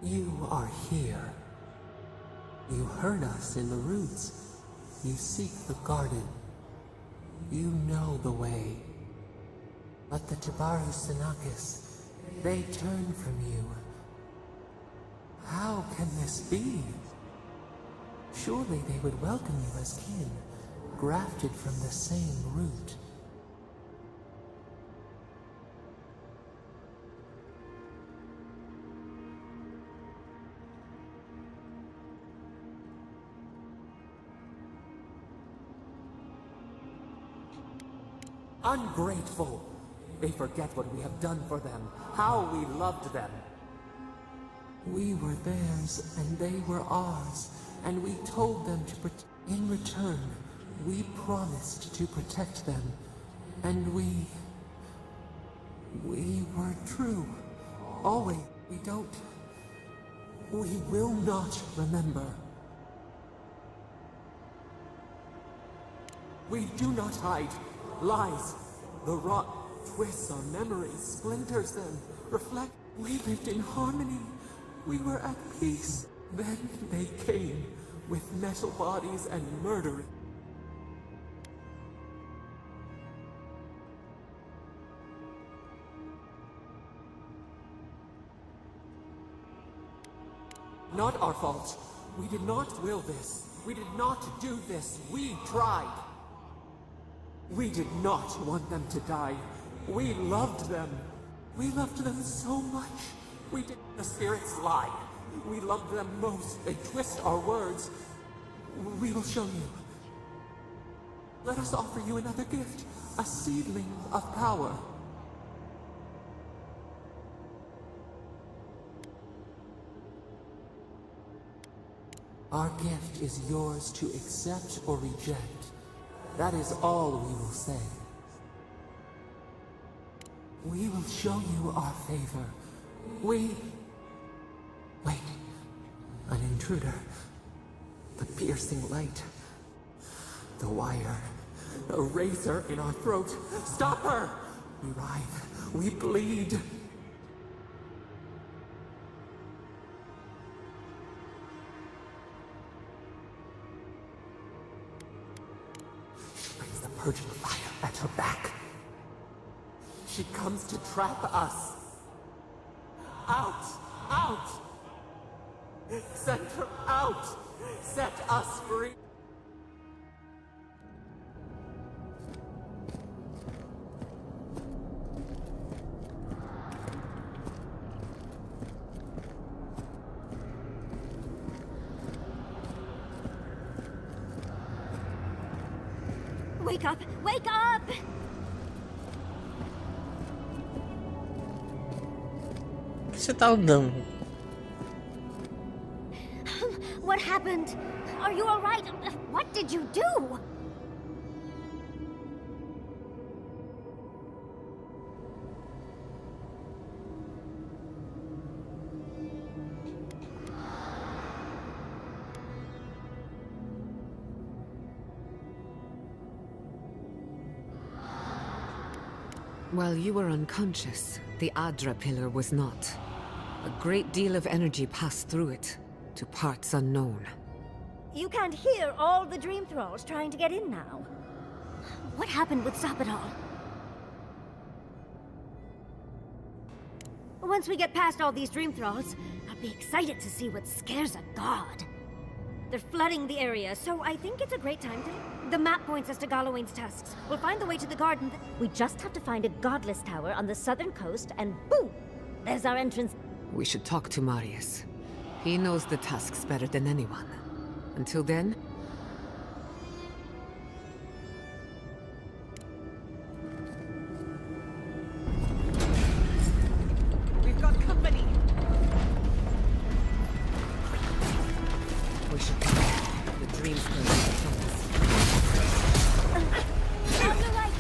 You are here. You heard us in the roots. You seek the garden. You know the way. But the Tibaru Sinakis, they turn from you. How can this be? Surely they would welcome you as kin, grafted from the same root. Ungrateful! They forget what we have done for them, how we loved them. We were theirs, and they were ours, and we told them to protect. In return, we promised to protect them, and we were true. Always, we will not remember. We do not hide. Lies. The rot twists our memories, splinters them, reflect. We lived in harmony. We were at peace. Then they came with metal bodies and murder. Not our fault. We did not will this. We did not do this. We tried. We did not want them to die. We loved them. We loved them so much. We did. The spirits lie. We loved them most. They twist our words. We will show you. Let us offer you another gift. A seedling of power. Our gift is yours to accept or reject. That is all we will say. We will show you our favor. Wait. An intruder. The piercing light. The wire. A razor in our throat. Stop her! We writhe. We bleed. purging fire at her back. She comes to trap us. Out! Out! Send her out! Set us free! Wake up! Wake up! O que você tá andando? What happened? Are you alright? What did you do? While you were unconscious, the Adra pillar was not. A great deal of energy passed through it, to parts unknown. You can't hear all the dream thralls trying to get in now. What happened with Zapadal? Once we get past all these dream thralls, I'll be excited to see what scares a god. They're flooding the area, so I think it's a great time to... The map points us to Galawain's tusks. We'll find the way to the garden. We just have to find a godless tower on the southern coast, and boom! There's our entrance. We should talk to Marius. He knows the tusks better than anyone. Until then... We've got company! We should come. The dreams go from us. On the right!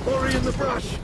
Hurry in the brush!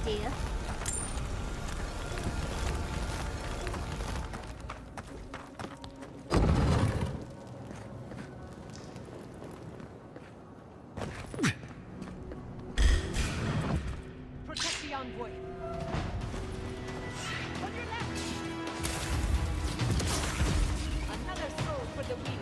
here. Protect the envoy. On your left. Another soul for the wheel.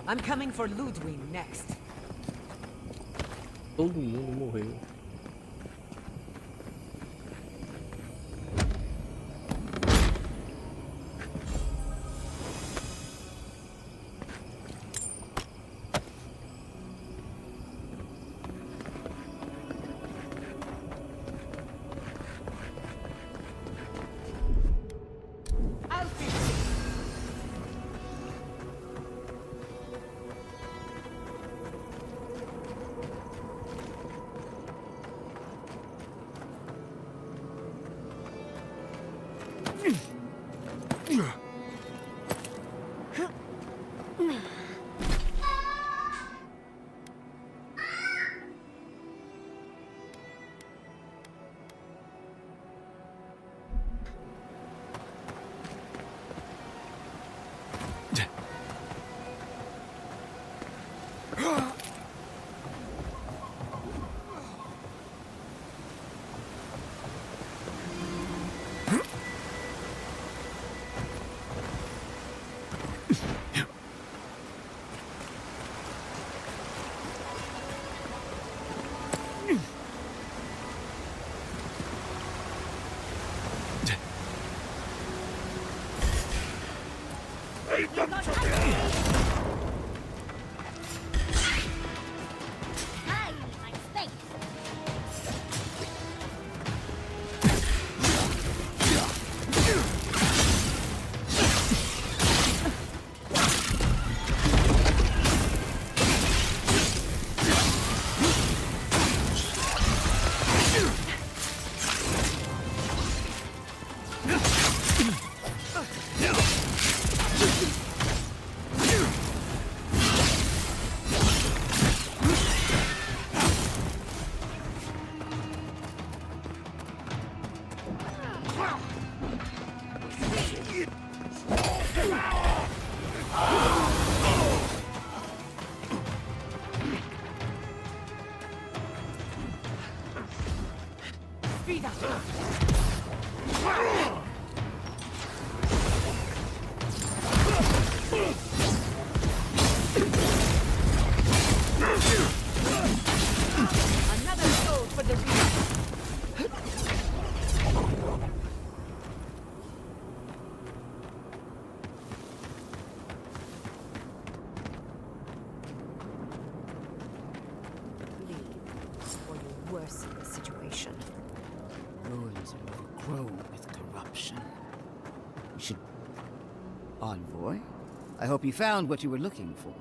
I'm coming for Ludwig next. Todo mundo morreu. Another soul for the wheel. Or you worsen the situation. Ruins are overgrown with corruption. We should... Envoy? I hope you found what you were looking for.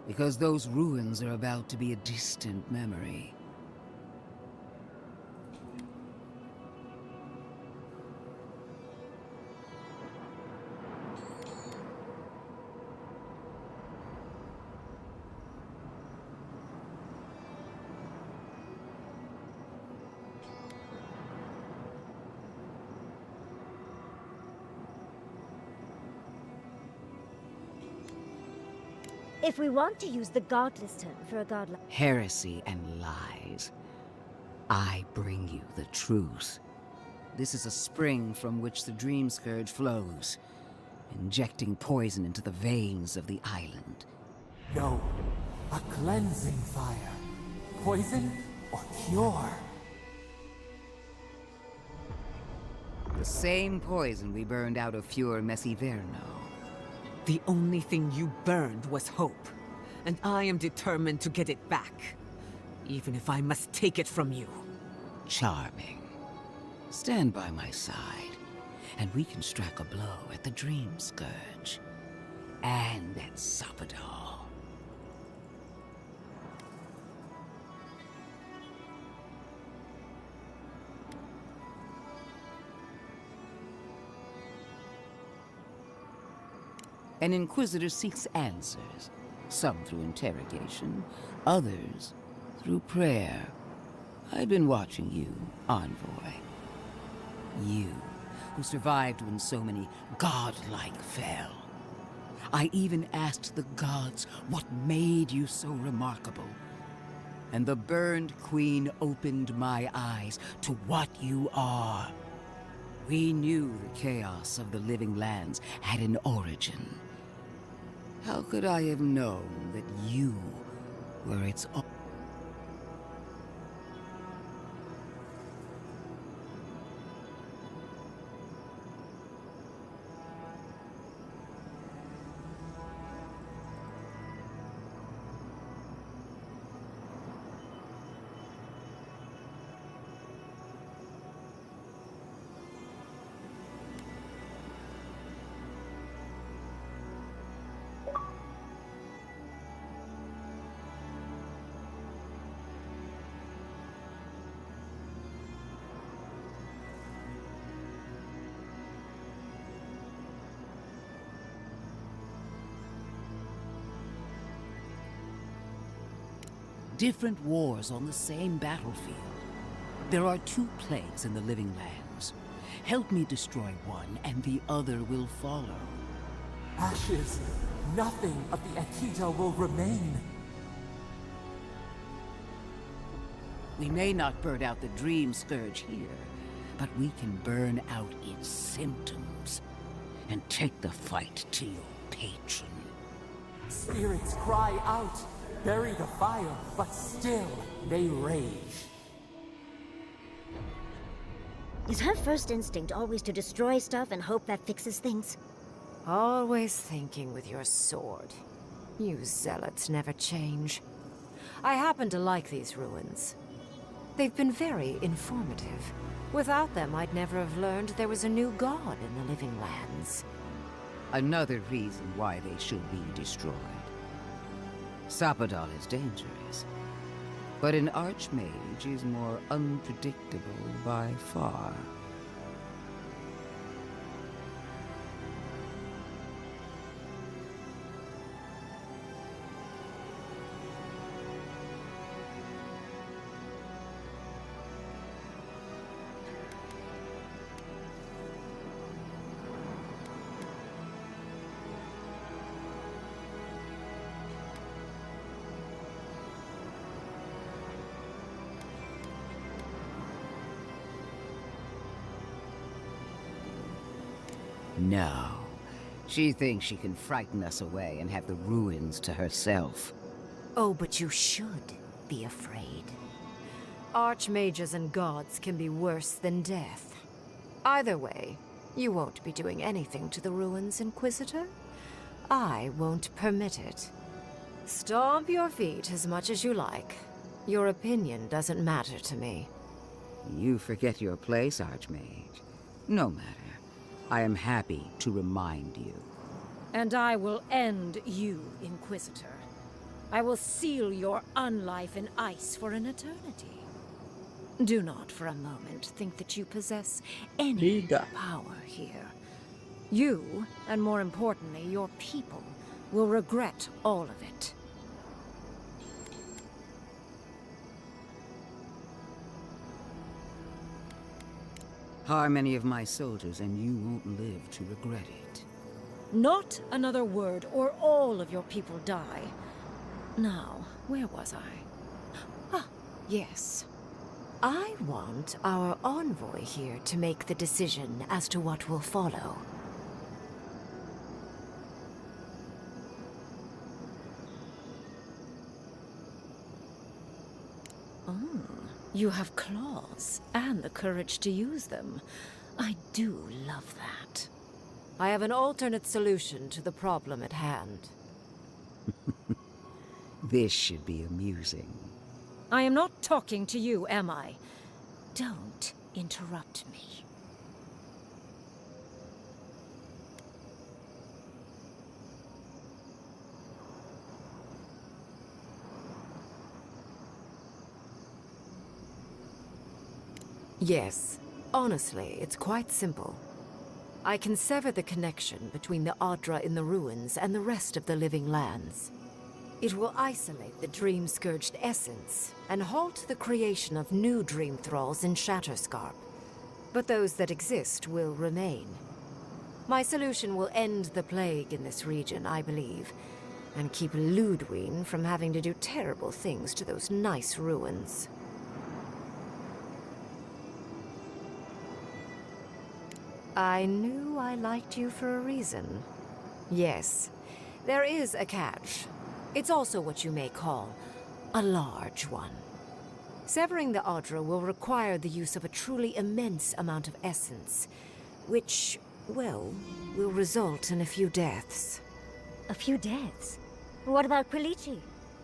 Because those ruins are about to be a distant memory. If we want to use the godless term for a godlike... Heresy and lies. I bring you the truth. This is a spring from which the dream scourge flows, injecting poison into the veins of the island. No, a cleansing fire. Poison or cure? The same poison we burned out of Fior Messiverno. The only thing you burned was hope, and I am determined to get it back, even if I must take it from you. Charming. Stand by my side, and we can strike a blow at the Dream Scourge. And at Sapadal. An Inquisitor seeks answers, some through interrogation, others through prayer. I've been watching you, Envoy. You, who survived when so many godlike fell. I even asked the gods what made you so remarkable. And the burned queen opened my eyes to what you are. We knew the chaos of the living lands had an origin. How could I have known that you were its own? Different wars on the same battlefield. There are two plagues in the living lands. Help me destroy one, and the other will follow. Ashes. Nothing of the Akita will remain. We may not burn out the Dream Scourge here, but we can burn out its symptoms and take the fight to your patron. Spirits cry out. Bury the fire, but still they rage. Is her first instinct always to destroy stuff and hope that fixes things? Always thinking with your sword. You zealots never change. I happen to like these ruins. They've been very informative. Without them, I'd never have learned there was a new god in the living lands. Another reason why they should be destroyed. Sapadal is dangerous, but an archmage is more unpredictable by far. No. She thinks she can frighten us away and have the ruins to herself. Oh, but you should be afraid. Archmages and gods can be worse than death. Either way, you won't be doing anything to the ruins, Inquisitor. I won't permit it. Stomp your feet as much as you like. Your opinion doesn't matter to me. You forget your place, Archmage. No matter. I am happy to remind you. And I will end you, Inquisitor. I will seal your unlife in ice for an eternity. Do not for a moment think that you possess any power here. You, and more importantly, your people, will regret all of it. Harm any of my soldiers and you won't live to regret it. Not another word, or all of your people die. Now, where was I? Ah, yes. I want our envoy here to make the decision as to what will follow. Oh, you have claws, and the courage to use them. I do love that. I have an alternate solution to the problem at hand. This should be amusing. I am not talking to you, am I? Don't interrupt me. Yes. Honestly, it's quite simple. I can sever the connection between the Adra in the ruins and the rest of the living lands. It will isolate the dream-scourged essence and halt the creation of new dream thralls in Shatterscarp. But those that exist will remain. My solution will end the plague in this region, I believe, and keep Ludwine from having to do terrible things to those nice ruins. I knew I liked you for a reason. Yes, there is a catch. It's also what you may call a large one. Severing the Adra will require the use of a truly immense amount of essence, which, well, will result in a few deaths. A few deaths? What about Quilici?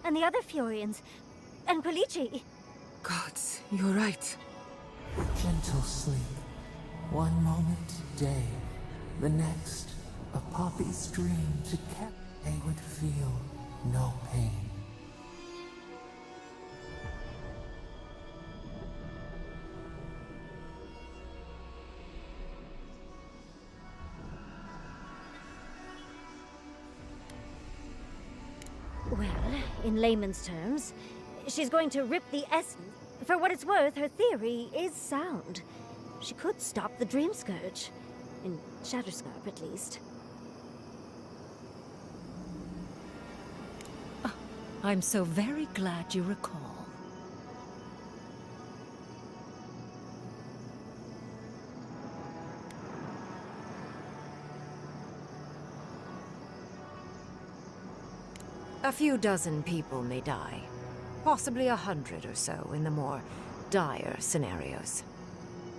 And the other Furians? And Quilici? Gods, you're right. Gentle sleep. One moment, day. The next, a poppy's dream to catch. They would feel no pain. Well, in layman's terms, she's going to rip the essence. For what it's worth, her theory is sound. She could stop the Dream Scourge. In Shatterscarp, at least. Oh, I'm so very glad you recall. A few dozen people may die. Possibly 100 or so in the more dire scenarios.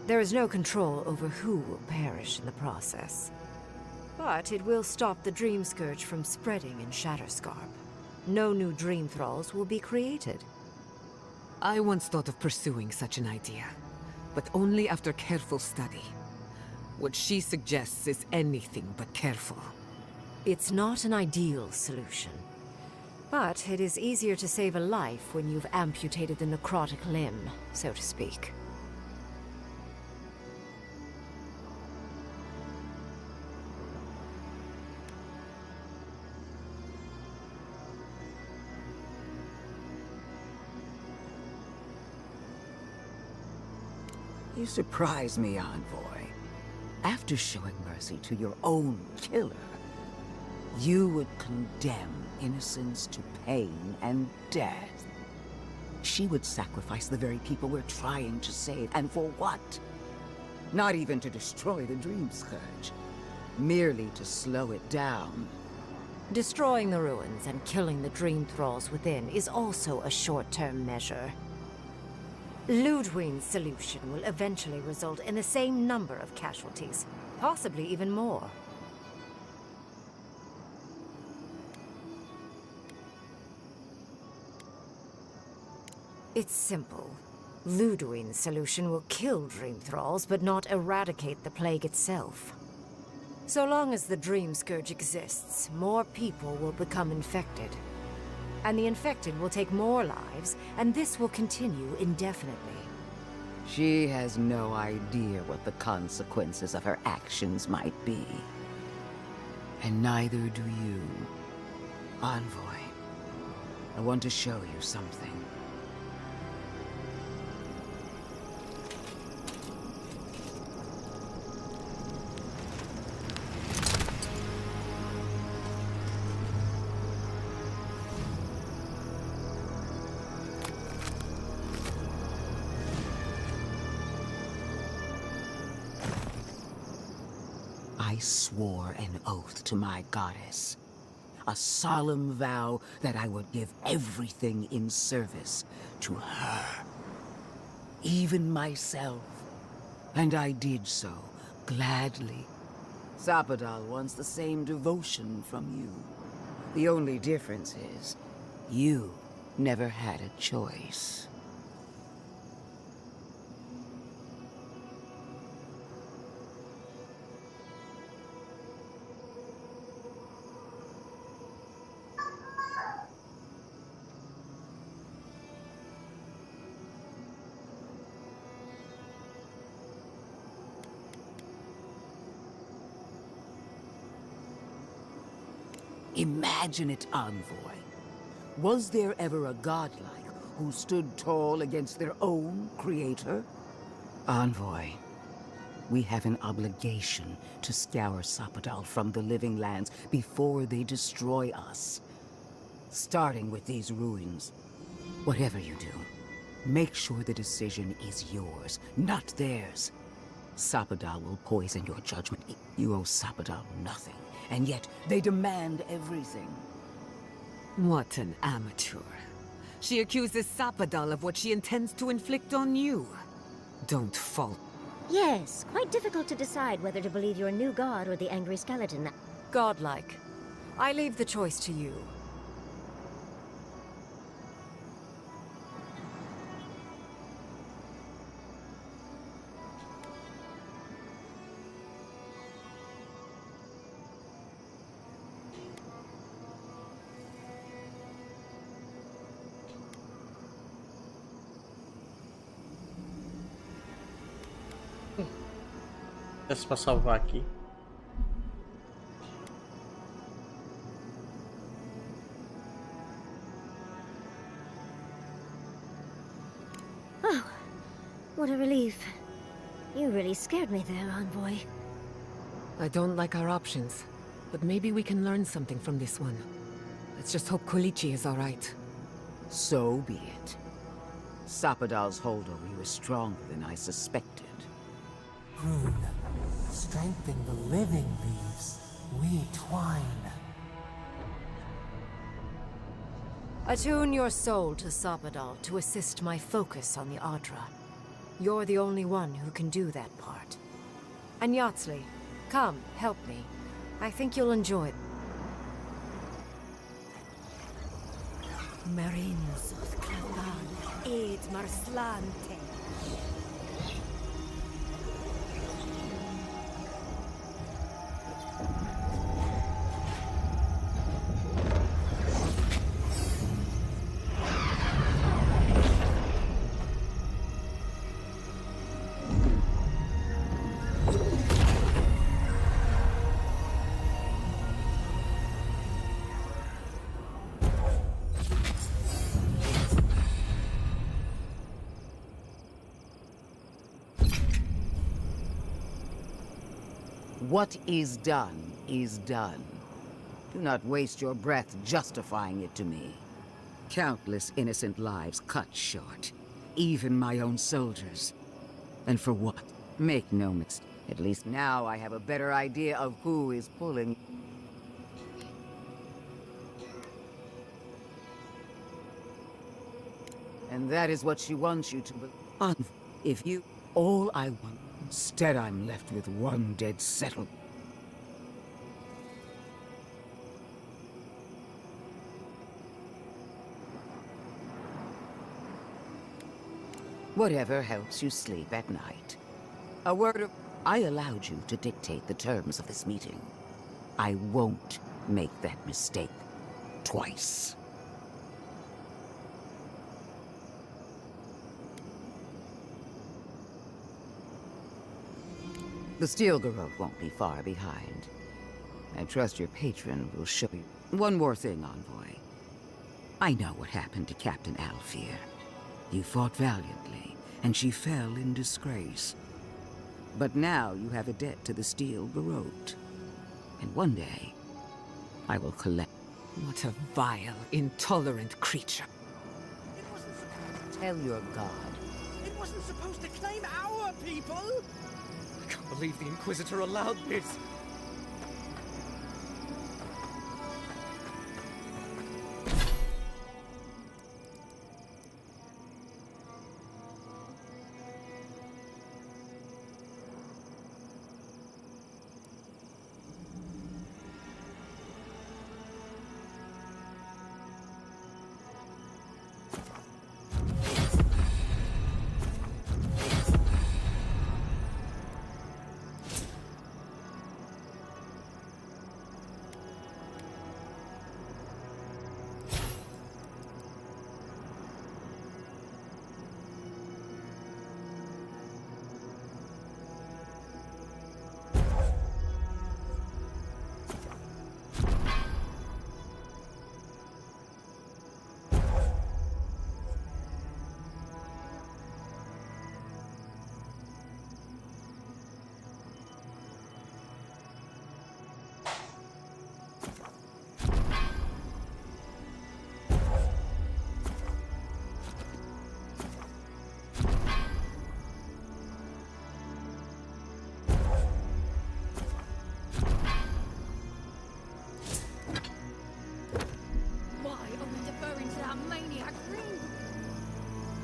There is no control over who will perish in the process. But it will stop the Dream Scourge from spreading in Shatterscarp. No new Dream Thralls will be created. I once thought of pursuing such an idea, but only after careful study. What she suggests is anything but careful. It's not an ideal solution. But it is easier to save a life when you've amputated the necrotic limb, so to speak. You surprise me, Envoy. After showing mercy to your own killer, you would condemn innocence to pain and death. She would sacrifice the very people we're trying to save, and for what? Not even to destroy the Dream Scourge. merely to slow it down. Destroying the ruins and killing the dream thralls within is also a short-term measure. Ludwig's solution will eventually result in the same number of casualties, possibly even more. It's simple. Ludwig's solution will kill dream thralls, but not eradicate the plague itself. So long as the Dream Scourge exists, more people will become infected. And the infected will take more lives, and this will continue indefinitely. She has no idea what the consequences of her actions might be. And neither do you. Envoy, I want to show you something. I swore an oath to my goddess. A solemn vow that I would give everything in service to her. Even myself. And I did so, gladly. Sapadal wants the same devotion from you. The only difference is, you never had a choice. Imagine it, Envoy. Was there ever a godlike who stood tall against their own creator? Envoy, we have an obligation to scour Sapadal from the living lands before they destroy us. Starting with these ruins. Whatever you do, make sure the decision is yours, not theirs. Sapadal will poison your judgment. You owe Sapadal nothing. And yet, they demand everything. What an amateur. She accuses Sapadal of what she intends to inflict on you. Don't fault. Yes, quite difficult to decide whether to believe your new god or the angry skeleton. Godlike. I leave the choice to you. Peço pra salvar aqui. Oh, what a relief. You really scared me there, Envoy. I don't like our options, but maybe we can learn something from this one. Let's just hope Kolichi is all right. So be it. Sapadal's hold over you is stronger than I suspected. Rune, strengthen the living leaves. We twine. Attune your soul to Sapadal to assist my focus on the Adra. You're the only one who can do that part. And Yatsley, come, help me. I think you'll enjoy it. Marines of Clavan, aid Marslante. What is done is done. Do not waste your breath justifying it to me. Countless innocent lives cut short. Even my own soldiers. And for what? Make no mistake. At least now I have a better idea of who is pulling. And that is what she wants you to believe. If you... all I want. Instead, I'm left with one dead settle. Whatever helps you sleep at night. A word of... I allowed you to dictate the terms of this meeting. I won't make that mistake twice. The steel garrote won't be far behind. I trust your patron will show you. One more thing, Envoy. I know what happened to Captain Alfear. You fought valiantly, and she fell in disgrace. But now you have a debt to the steel garrote. And one day, I will collect... What a vile, intolerant creature. Tell your god. It wasn't supposed to claim our people! I can't believe the Inquisitor allowed this.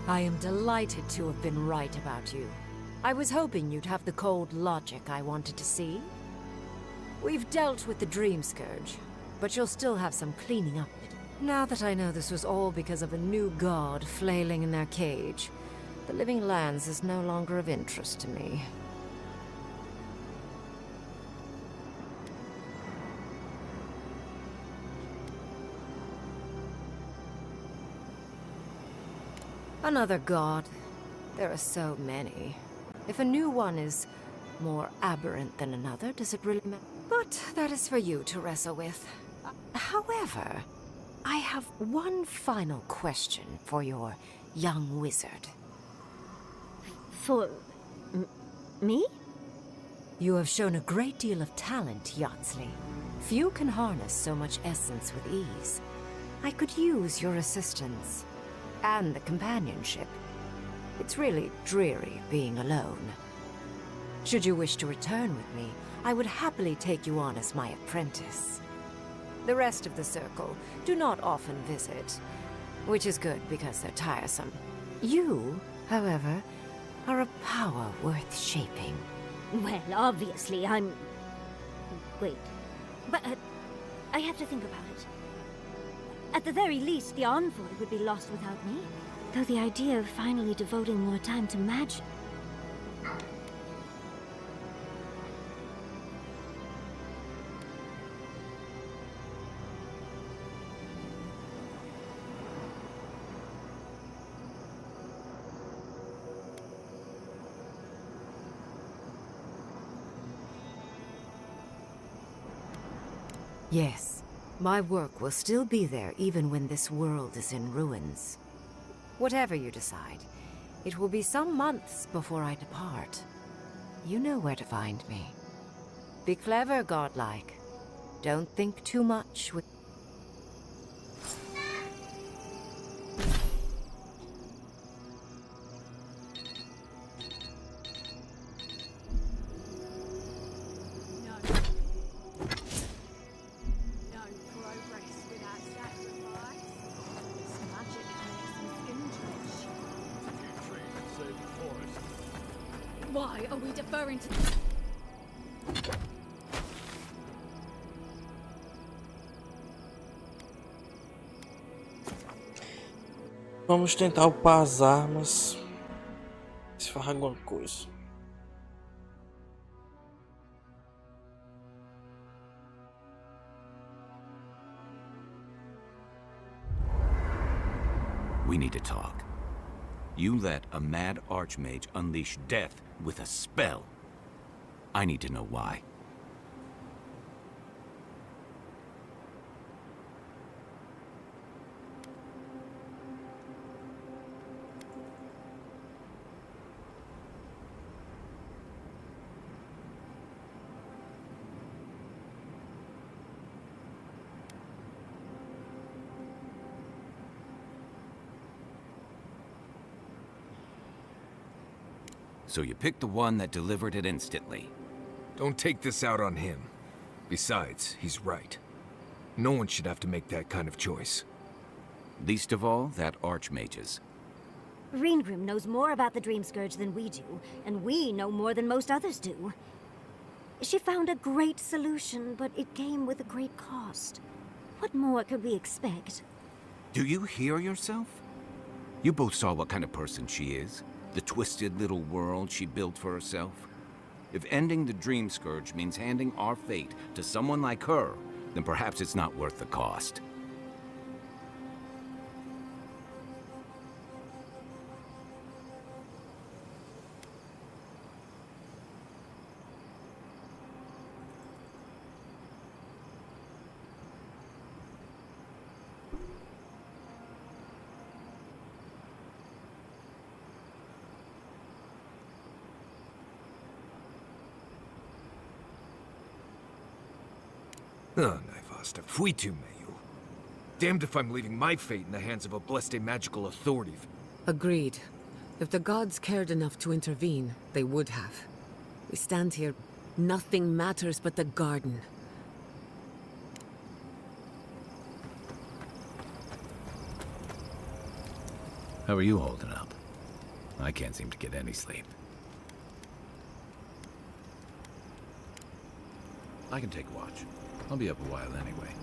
I am delighted to have been right about you. I was hoping you'd have the cold logic I wanted to see. We've dealt with the Dream Scourge, but you'll still have some cleaning up. Now that I know this was all because of a new god flailing in their cage, the Living Lands is no longer of interest to me. Another god. There are so many. If a new one is more aberrant than another, does it really matter? But that is for you to wrestle with. However, I have one final question for your young wizard. For... me? You have shown a great deal of talent, Yatsley. Few can harness so much essence with ease. I could use your assistance. And the companionship. It's really dreary being alone. Should you wish to return with me, I would happily take you on as my apprentice. The rest of the circle do not often visit, which is good because they're tiresome. You, however, are a power worth shaping. Well, obviously, I'm... Wait. But I have to think about it. At the very least, the Envoy would be lost without me. Though the idea of finally devoting more time to magic... Yes. My work will still be there even when this world is in ruins. Whatever you decide, it will be some months before I depart. You know where to find me. Be clever, godlike. Don't think too much with... We defer into... Vamos tentar upar as armas. Se faz alguma coisa. We need to talk. You let a mad archmage unleash death with a spell. I need to know why. So you picked the one that delivered it instantly. Don't take this out on him. Besides, he's right. No one should have to make that kind of choice. Least of all, that archmage's. Reengrim knows more about the Dream Scourge than we do, and we know more than most others do. She found a great solution, but it came with a great cost. What more could we expect? Do you hear yourself? You both saw what kind of person she is. The twisted little world she built for herself. If ending the Dream Scourge means handing our fate to someone like her, then perhaps it's not worth the cost. Ah, Naivasta, fuitu meyu. Damned if I'm leaving my fate in the hands of a blessed magical authority. Agreed. If the gods cared enough to intervene, they would have. We stand here, nothing matters but the garden. How are you holding up? I can't seem to get any sleep. I can take watch. I'll be up a while anyway.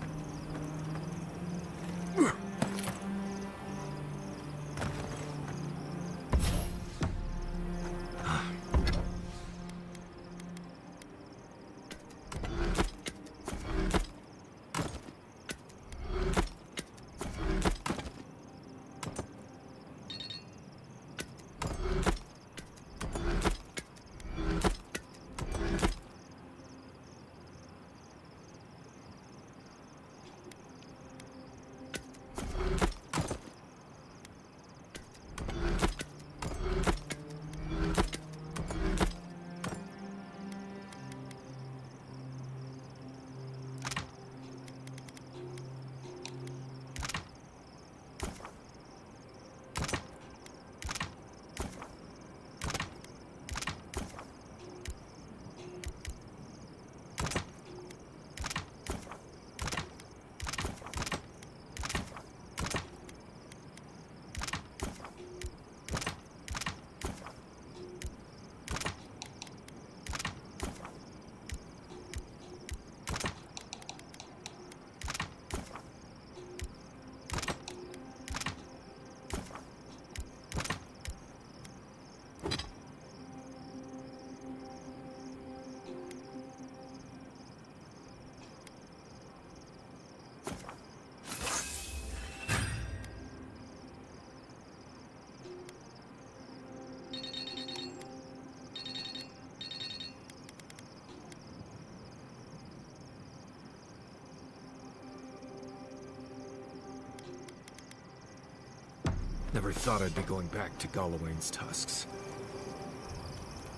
Never thought I'd be going back to Galawain's tusks.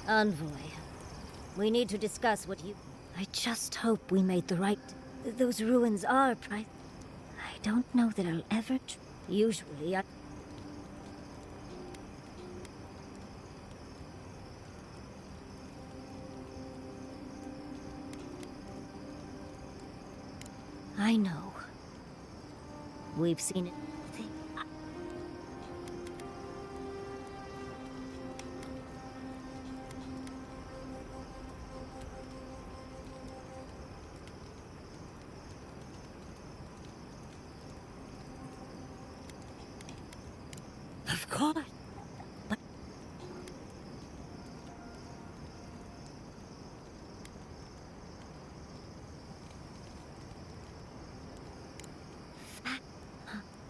Envoy, we need to discuss what you... I just hope we made the right... Those ruins are I don't know that I'll ever... Usually, I know. We've seen it. Of course. But...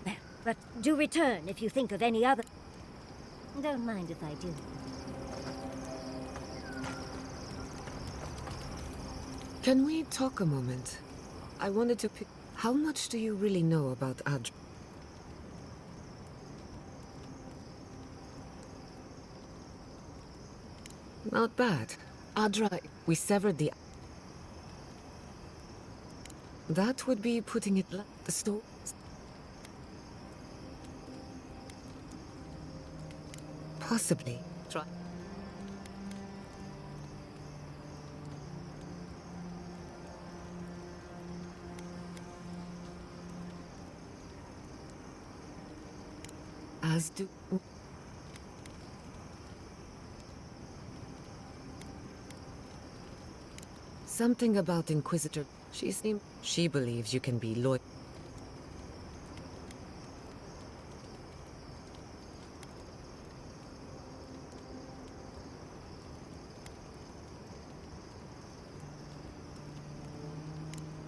There. But do return if you think of any other... Don't mind if I do. Can we talk a moment? I wanted to pick... How much do you really know about Adra? Not bad. Adra, we severed the... That would be putting it like the store. Possibly. Try. As do... Something about Inquisitor. She believes you can be loyal.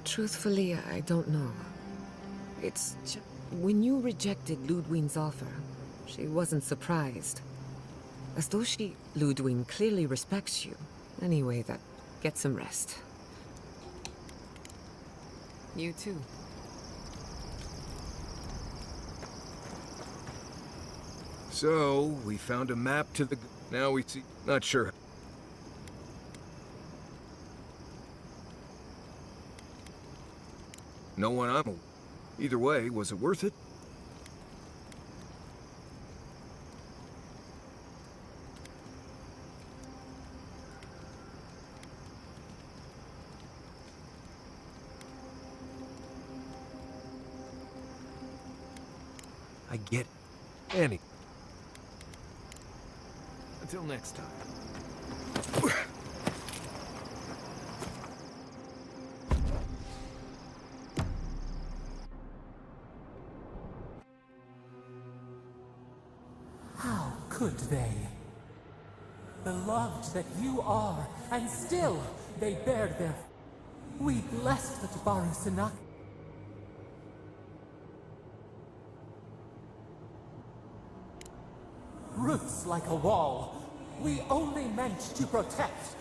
Truthfully, I don't know. It's just... When you rejected Ludwig's offer, she wasn't surprised. As though she... Ludwig clearly respects you. Anyway, get some rest. You too. So, we found a map to the... Now we see... Not sure. No one I'm... Either way, was it worth it? I get it. Annie. Until next time. How could they? Beloved that you are, and still they bared their... We blessed the Tabaru Sanak. Roots like a wall. We only meant to protect.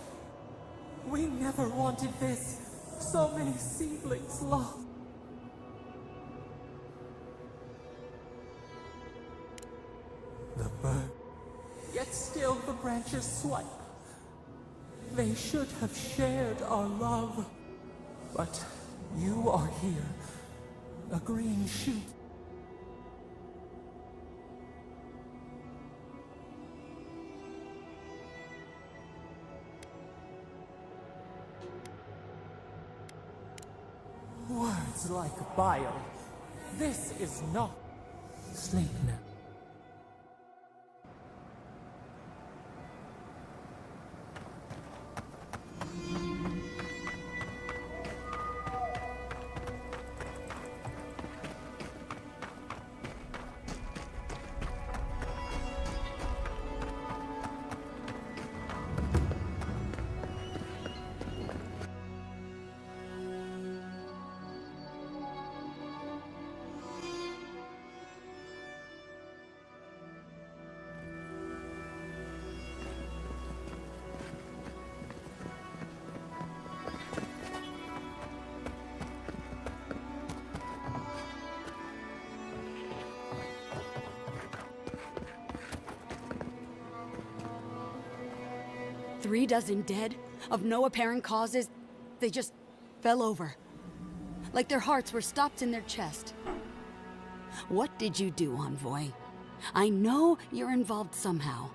We never wanted this. So many seedlings lost. The bird. Yet still the branches swipe. They should have shared our love. But you are here. A green shoot. Words like bile. This is not... Sleep now. Three dozen dead, of no apparent causes. They just fell over. Like their hearts were stopped in their chest. What did you do, Envoy? I know you're involved somehow.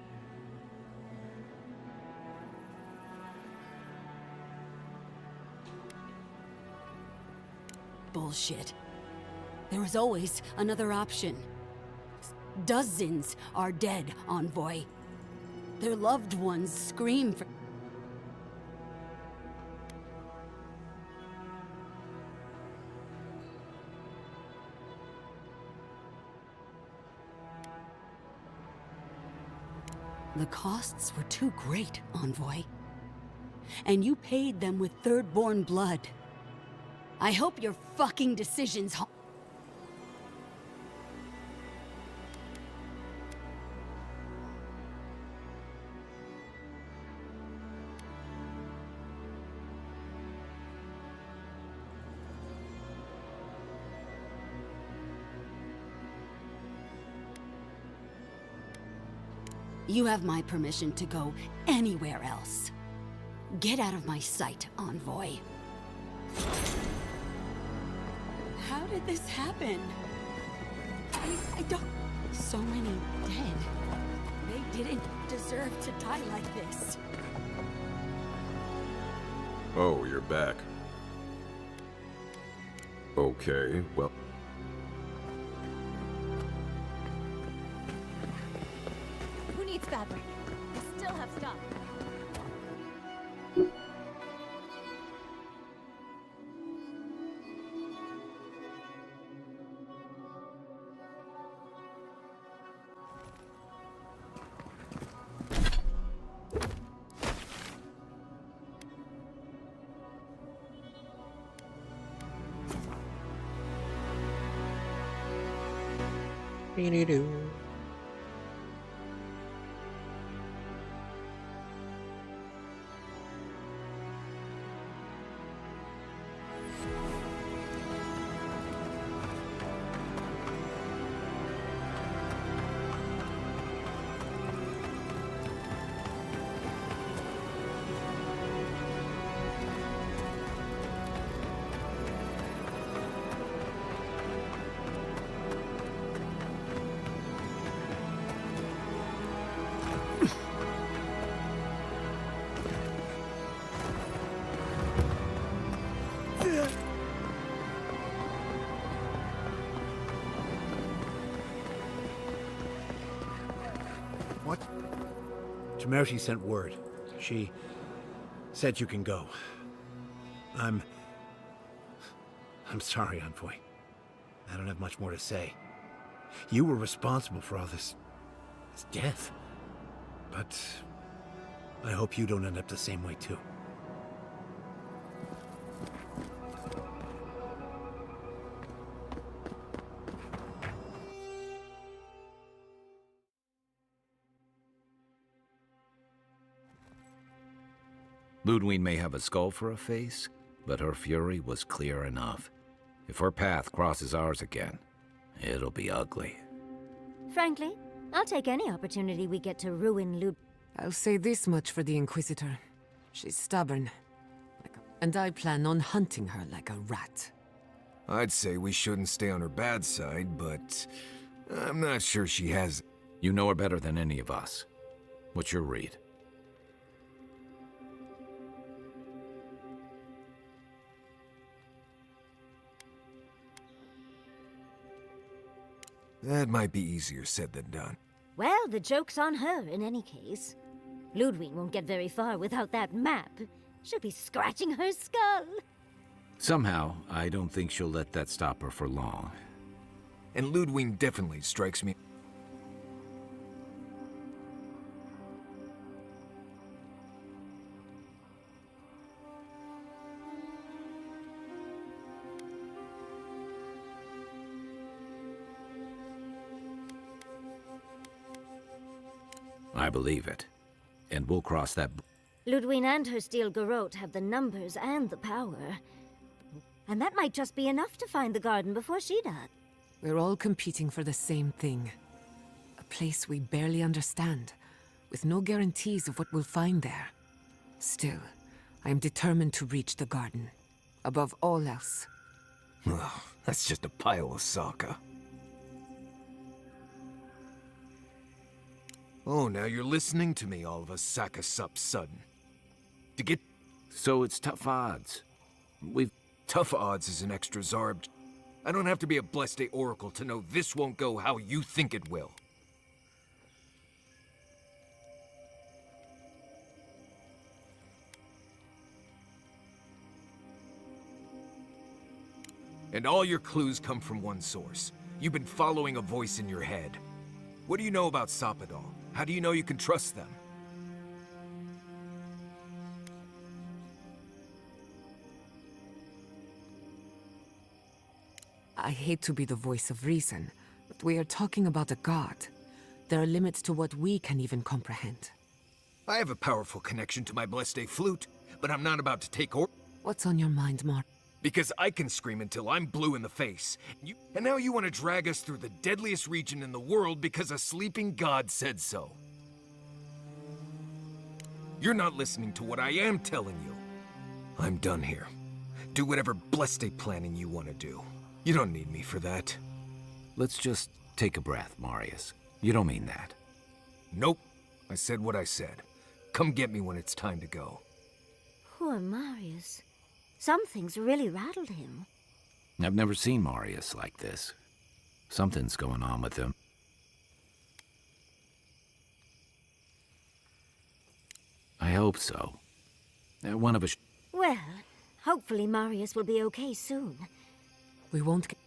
Bullshit. There was always another option. Dozens are dead, Envoy. Their loved ones scream for... The costs were too great, Envoy. And you paid them with Third-born blood. I hope your fucking decisions... You have my permission to go anywhere else. Get out of my sight, Envoy. How did this happen? I don't... So many dead. They didn't deserve to die like this. Oh, you're back. Okay, well... Who needs fabric? We still have stuff. What? Temerity sent word. She said you can go. I'm sorry, Envoy. I don't have much more to say. You were responsible for all this death. But I hope you don't end up the same way, too. Ludwig may have a skull for a face, but her fury was clear enough. If her path crosses ours again, it'll be ugly. Frankly, I'll take any opportunity we get to ruin Lud... I'll say this much for the Inquisitor. She's stubborn. And I plan on hunting her like a rat. I'd say we shouldn't stay on her bad side, but I'm not sure she has... You know her better than any of us. What's your read? That might be easier said than done. Well, the joke's on her in any case. Ludwig won't get very far without that map. She'll be scratching her skull. Somehow, I don't think she'll let that stop her for long. And Ludwig definitely strikes me... I believe it. And we'll cross that... Ludwig and her steel garrote have the numbers and the power. And that might just be enough to find the garden before she does. We're all competing for the same thing. A place we barely understand, with no guarantees of what we'll find there. Still, I am determined to reach the garden, above all else. Oh, that's just a pile of Saka. Oh, now you're listening to me, all of a Saka-sup sudden. To get... So it's tough odds. We've... Tough odds is an extra Zarb. I don't have to be a Blessed Oracle to know this won't go how you think it will. And all your clues come from one source. You've been following a voice in your head. What do you know about Sapadal? How do you know you can trust them? I hate to be the voice of reason, but we are talking about a god. There are limits to what we can even comprehend. I have a powerful connection to my Blessed flute, but I'm not about to take or- What's on your mind, Mar? Because I can scream until I'm blue in the face. And now you want to drag us through the deadliest region in the world because a sleeping god said so. You're not listening to what I am telling you. I'm done here. Do whatever Blessed planning you want to do. You don't need me for that. Let's just take a breath, Marius. You don't mean that. Nope. I said what I said. Come get me when it's time to go. Poor Marius. Something's really rattled him. I've never seen Marius like this. Something's going on with him. I hope so. One of us... Well, hopefully Marius will be okay soon. We won't get...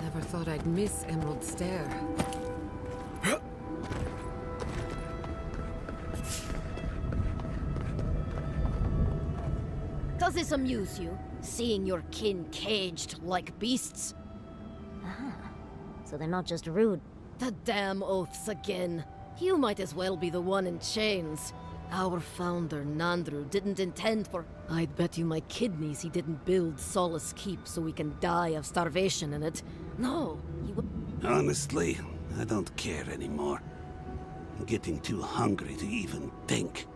Never thought I'd miss Emerald Stair. Does this amuse you, seeing your kin caged like beasts? Ah, so they're not just rude. The damn oaths again. You might as well be the one in chains. Our founder, Nandru, didn't intend for... I'd bet you my kidneys he didn't build Solace Keep so we can die of starvation in it. No, he would... Honestly, I don't care anymore. I'm getting too hungry to even think.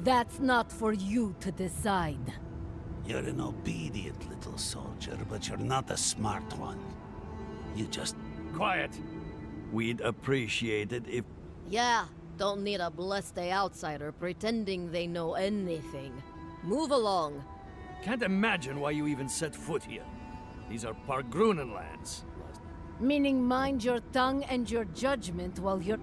That's not for you to decide. You're an obedient little soldier, but you're not a smart one. You just... Quiet. We'd appreciate it if... Yeah, don't need a blessed outsider pretending they know anything. Move along. Can't imagine why you even set foot here. These are Pargrunen lands. Meaning mind your tongue and your judgment while you're...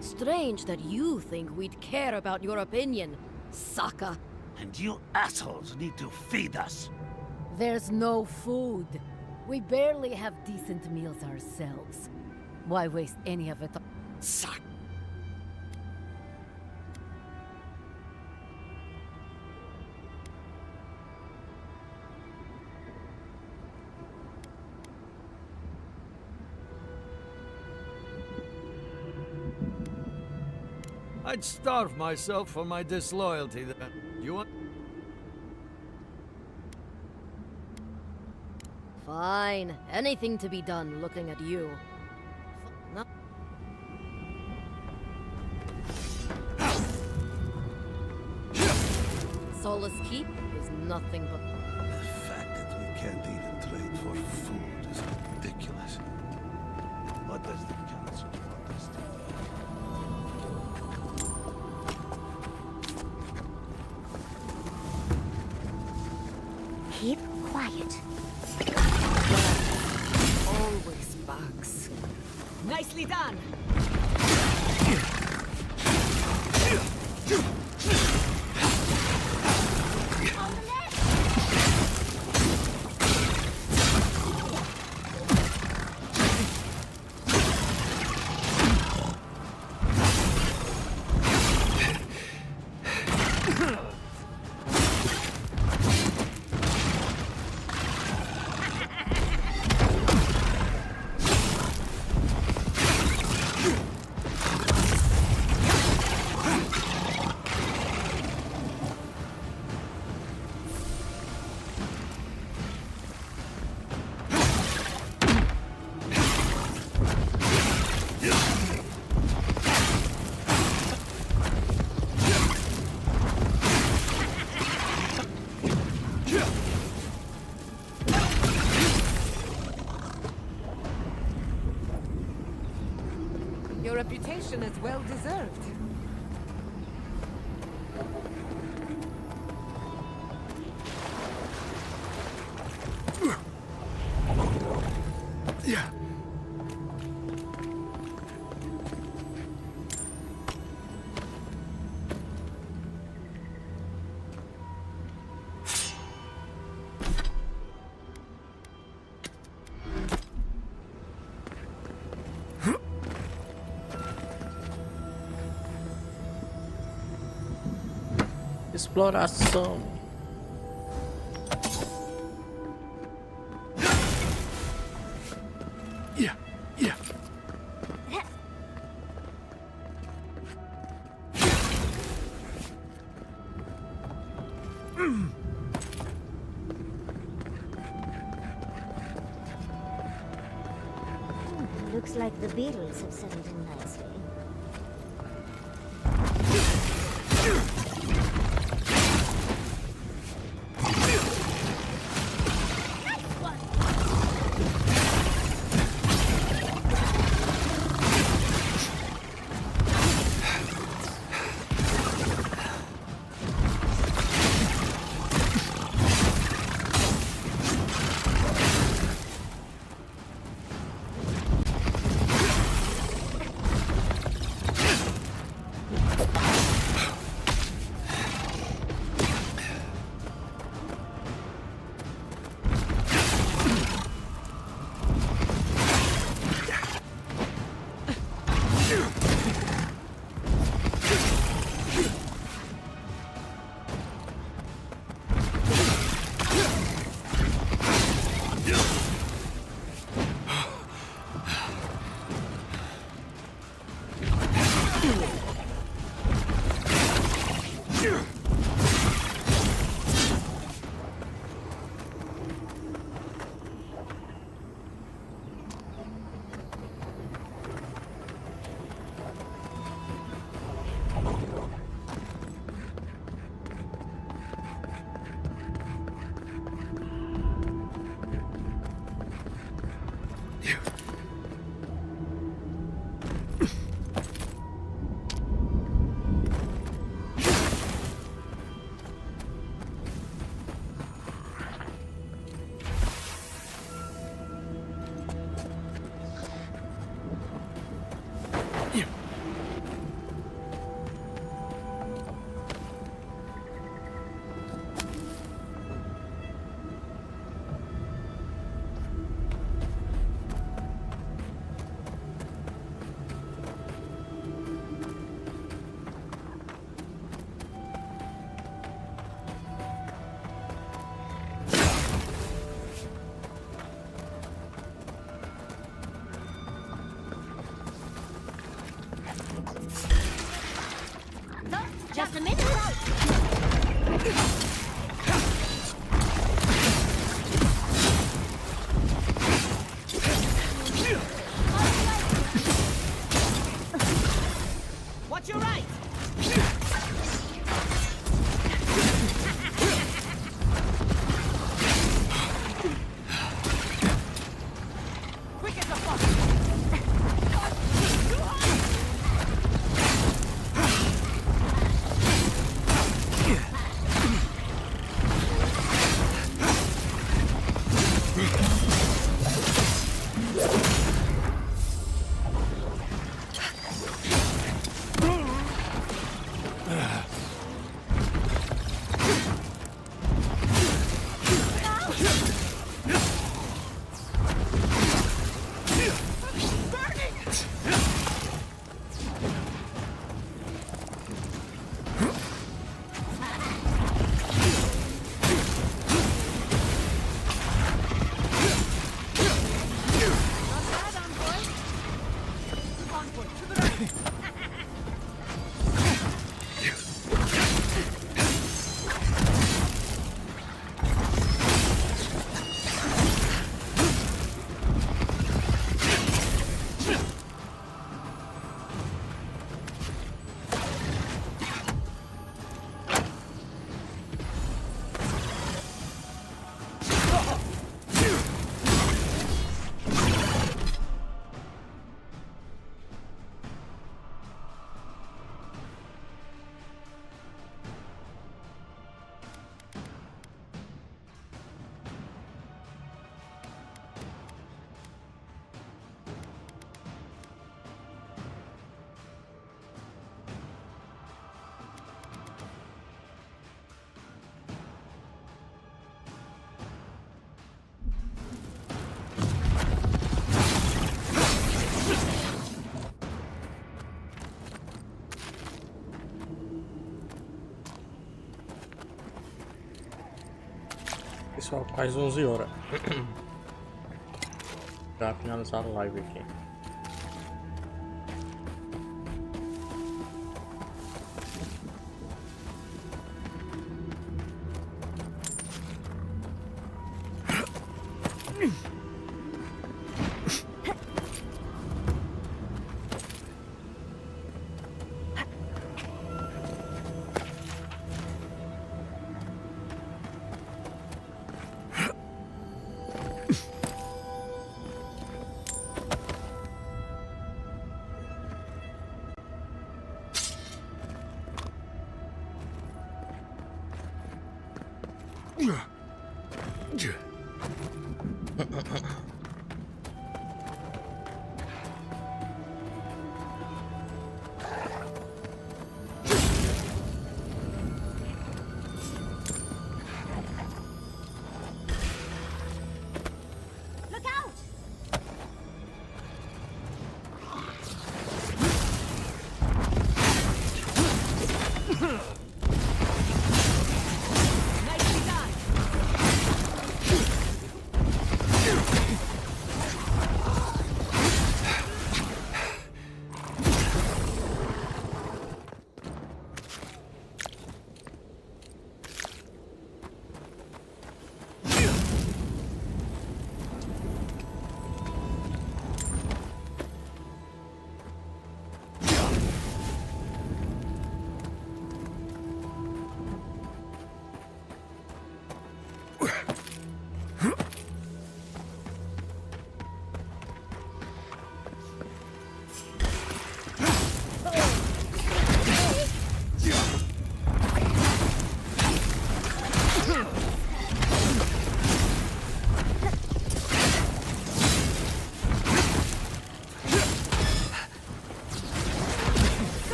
Strange that you think we'd care about your opinion, Saka. And you assholes need to feed us. There's no food. We barely have decent meals ourselves. Why waste any of it on... Suck. I'd starve myself for my disloyalty then. You want... Fine. Anything to be done looking at you. No. Solace Keep is nothing but... The fact that we can't even trade for food is ridiculous. What does the council want us to do? Keep quiet. Always bugs. Nicely done! recognition is well deserved. Yeah. Exploração. Yeah, yeah. Looks like the beetles have settled in nicely. Just a minute. Watch your right. Quick as a fox. Pessoal, quase 11 horas. Já finalizar a live aqui.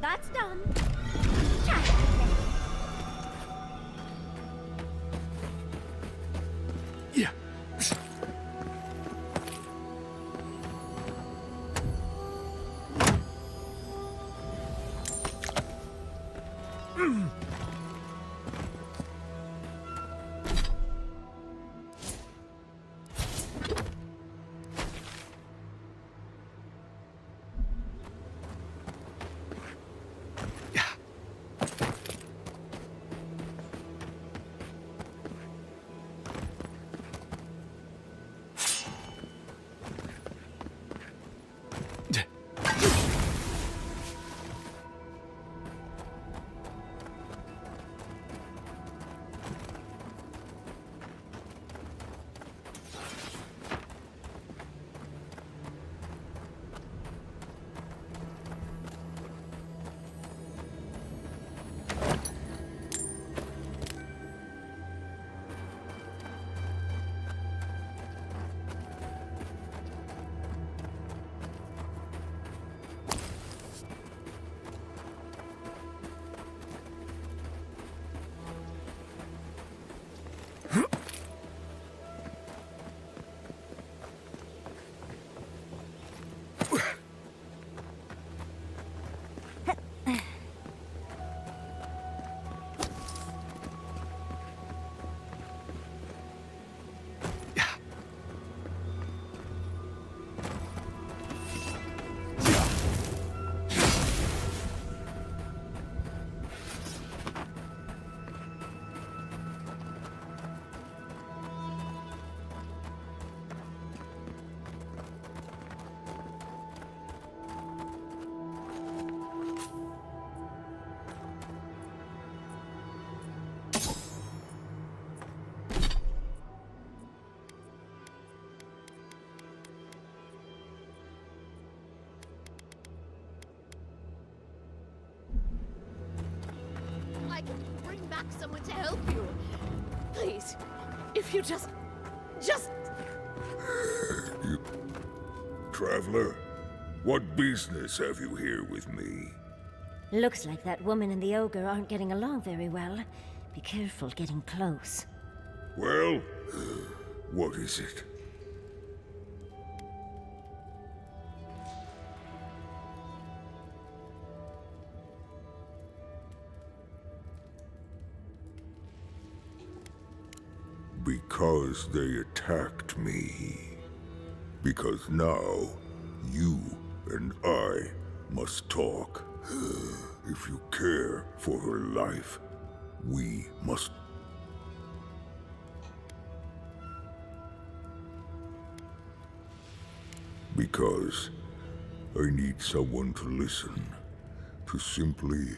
That's done. Yeah. back someone to help you. Please, if you just... You... Traveler, what business have you here with me? Looks like that woman and the ogre aren't getting along very well. Be careful getting close. Well, what is it? Because they attacked me. Because now, you and I must talk. If you care for her life, we must... Because I need someone to listen. To simply...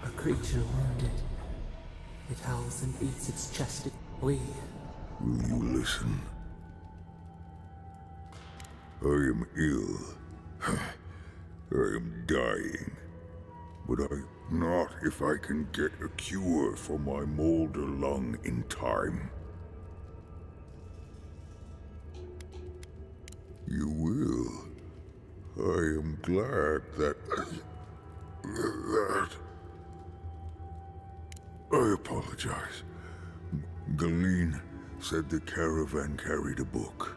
A creature wounded. It howls and beats its chest. We... Will you listen? I am ill. I am dying. But not if I can get a cure for my molder lung in time. You will. I am glad that... I apologize. Galeen said the caravan carried a book.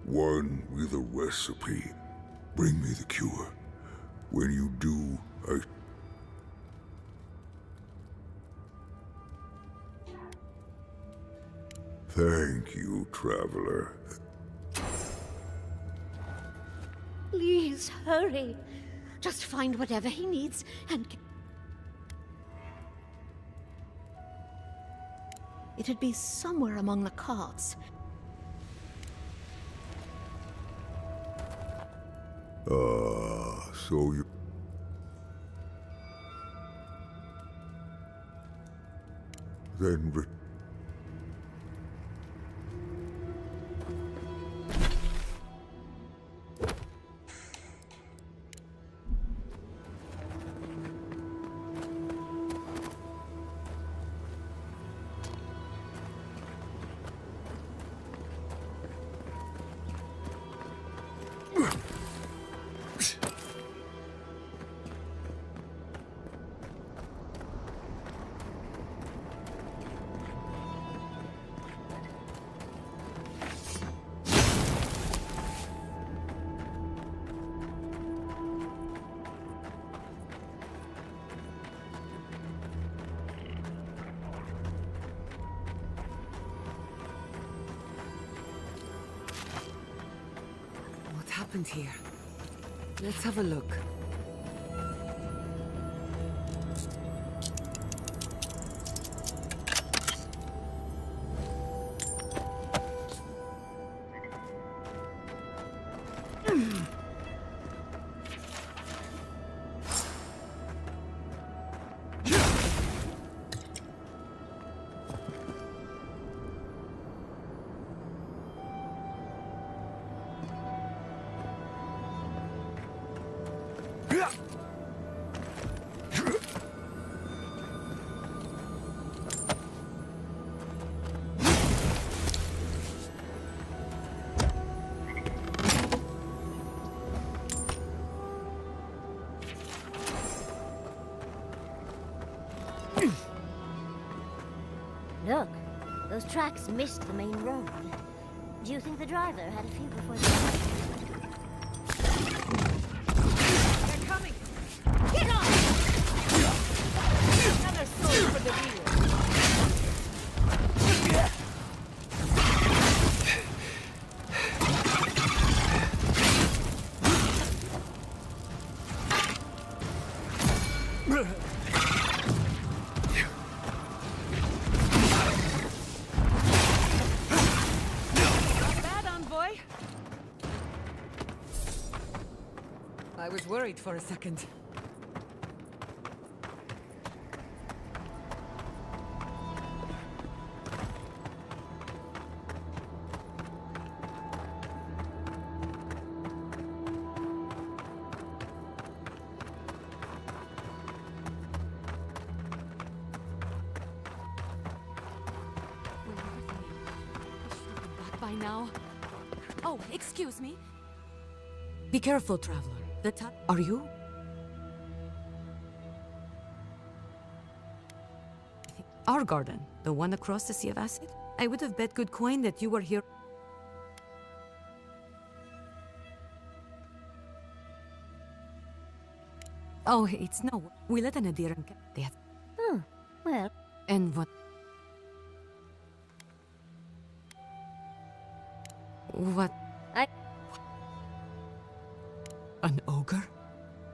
One with a recipe. Bring me the cure. When you do, Thank you, traveler. Please, hurry. Just find whatever he needs and... It'd be somewhere among the carts. So you... Then What happened here? Let's have a look. Look, those tracks missed the main road. Do you think the driver had a few before the... They're coming! Get on! Another soul for the wheel. I was worried for a second. now. Oh, excuse me. Be careful, traveler. Are you? Our garden, the one across the Sea of Acid? I would have bet good coin that you were here. Oh, it's no. We let an Adiran death. Oh, well. And what? What? An ogre?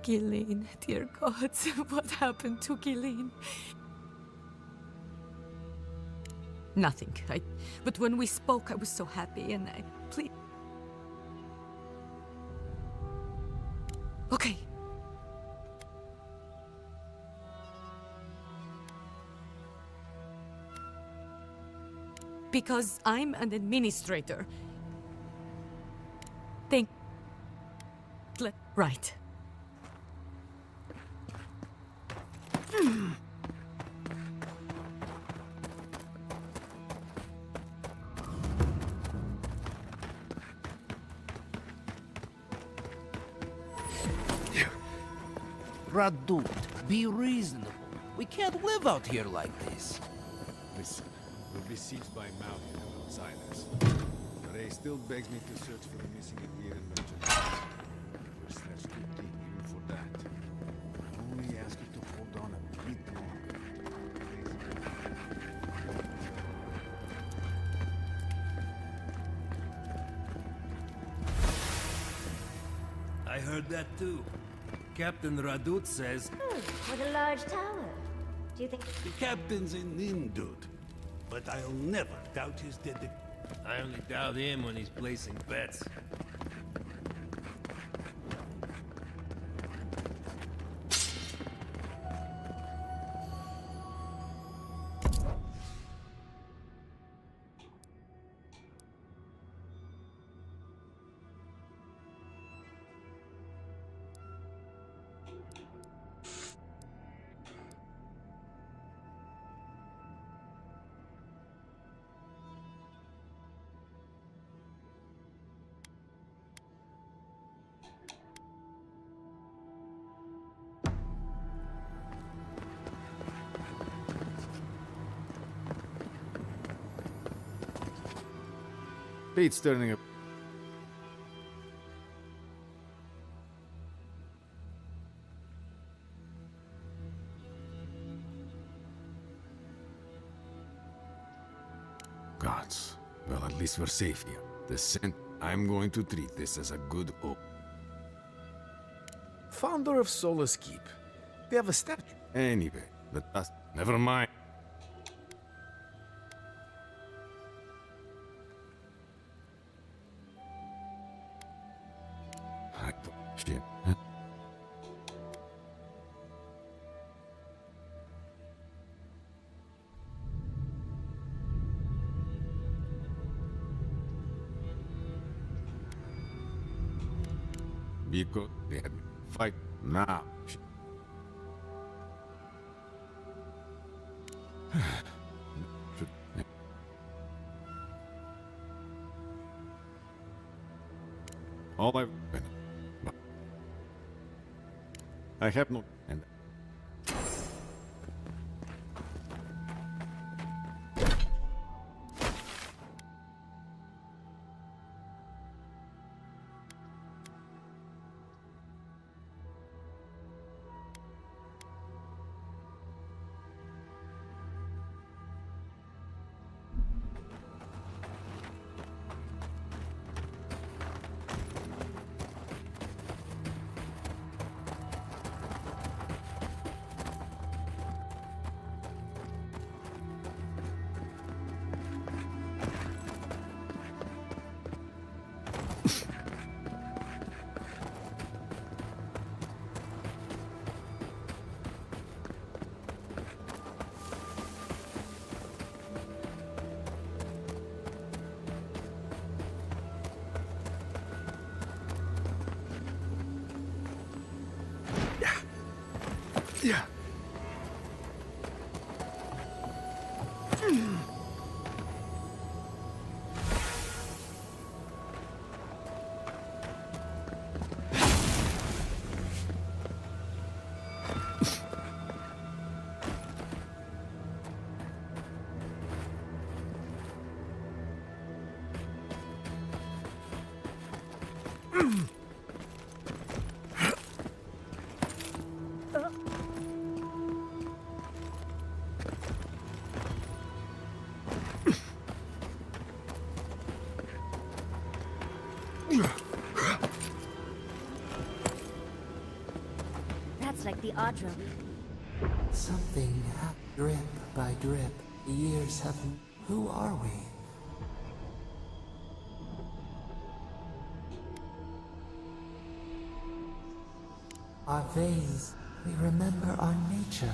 Ghislaine, dear gods, what happened to Ghislaine? Nothing. But when we spoke, I was so happy, and please. Okay. Because I'm an administrator. Right. Radut, be reasonable. We can't live out here like this. Listen, we're besieged by Malleus and outsiders. Ray still begs me to search for the missing Adrian merchant. First, let's keep deep even for that. I only ask you to hold on a bit longer. I heard that too. Captain Radut says... with a large tower. Do you think... The captain's an Indud, but I'll never doubt his dedication. I only doubt him when he's placing bets. Pete's turning up. Gods. Well, at least we're safe here. I'm going to treat this as a good hope. Founder of Solace Keep. They have a statue. Anyway, let us... Never mind. Shit. Because they had fight now. All I've been. I have no... And Yeah. Audra. Something drip by drip. The years have... Who are we? Our veins, we remember our nature.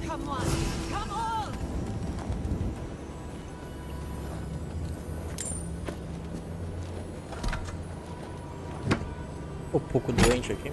Come on! Come on! Um pouco doente aqui.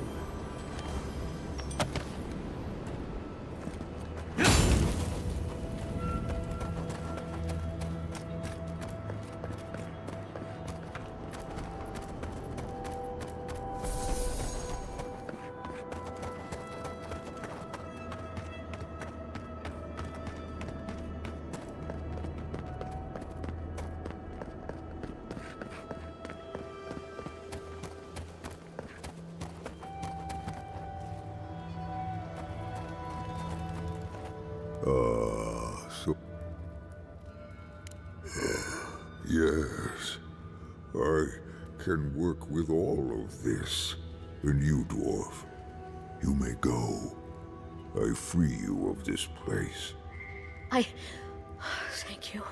Yes. I can work with all of this. And you, dwarf, you may go. I free you of this place. Thank you.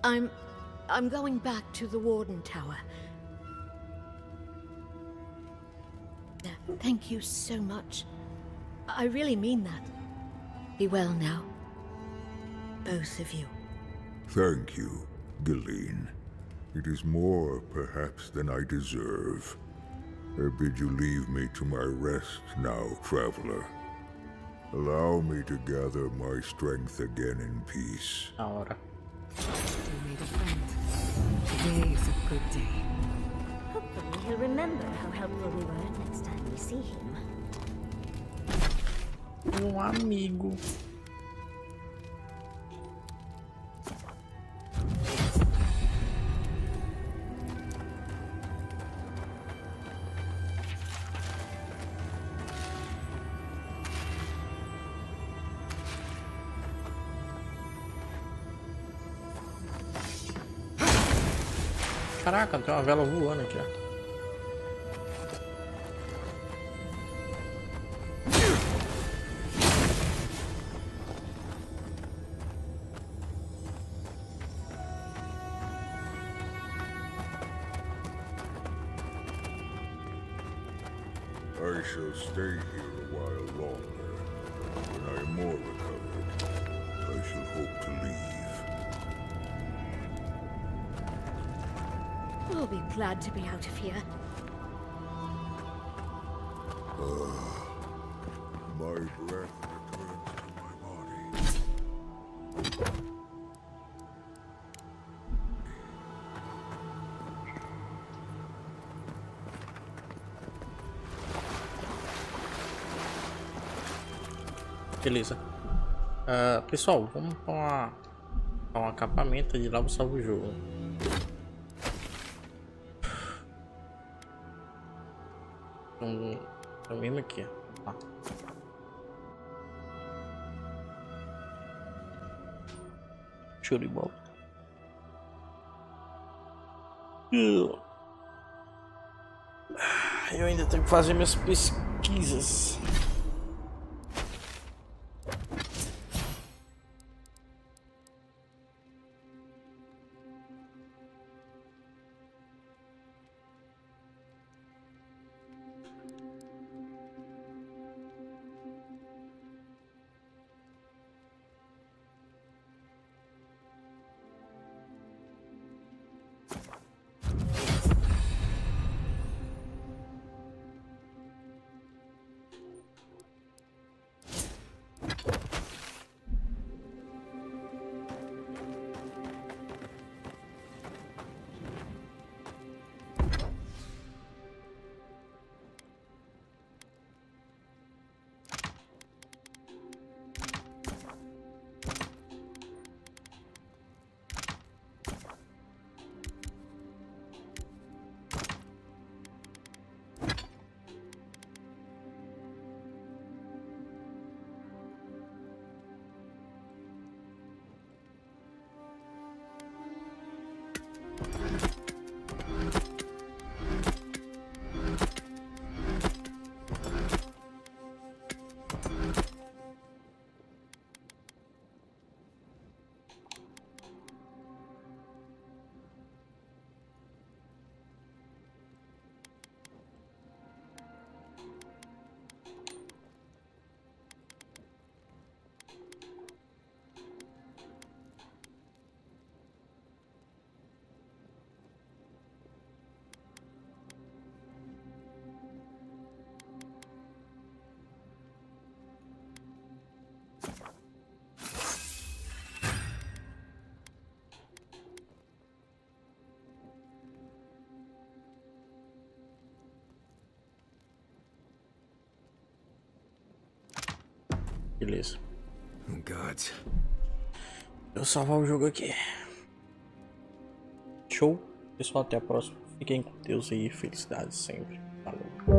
I'm going back to the Warden Tower. Thank you so much. I really mean that. Be well now. Both of you. Thank you, Galeen. It is more, perhaps, than I deserve. I bid you leave me to my rest now, traveler. Allow me to gather my strength again in peace. You made a friend. Today is a good day. Hopefully he'll remember how helpful we were next time we see him. Amigo. Caraca, tem uma vela voando aqui, ó. I shall stay here a while longer. When I am more recovered, I shall hope to leave. We'll be glad to be out of here. My breath returns to my body. Beleza. Pessoal, vamos para um acampamento e lá eu salvo o jogo. Então mesmo aqui, ó. Show de bola. Eu ainda tenho que fazer minhas pesquisas. Beleza. Oh, gods. Eu salvar o jogo aqui. Show. Pessoal, até a próxima. Fiquem com Deus aí. Felicidades sempre. Falou.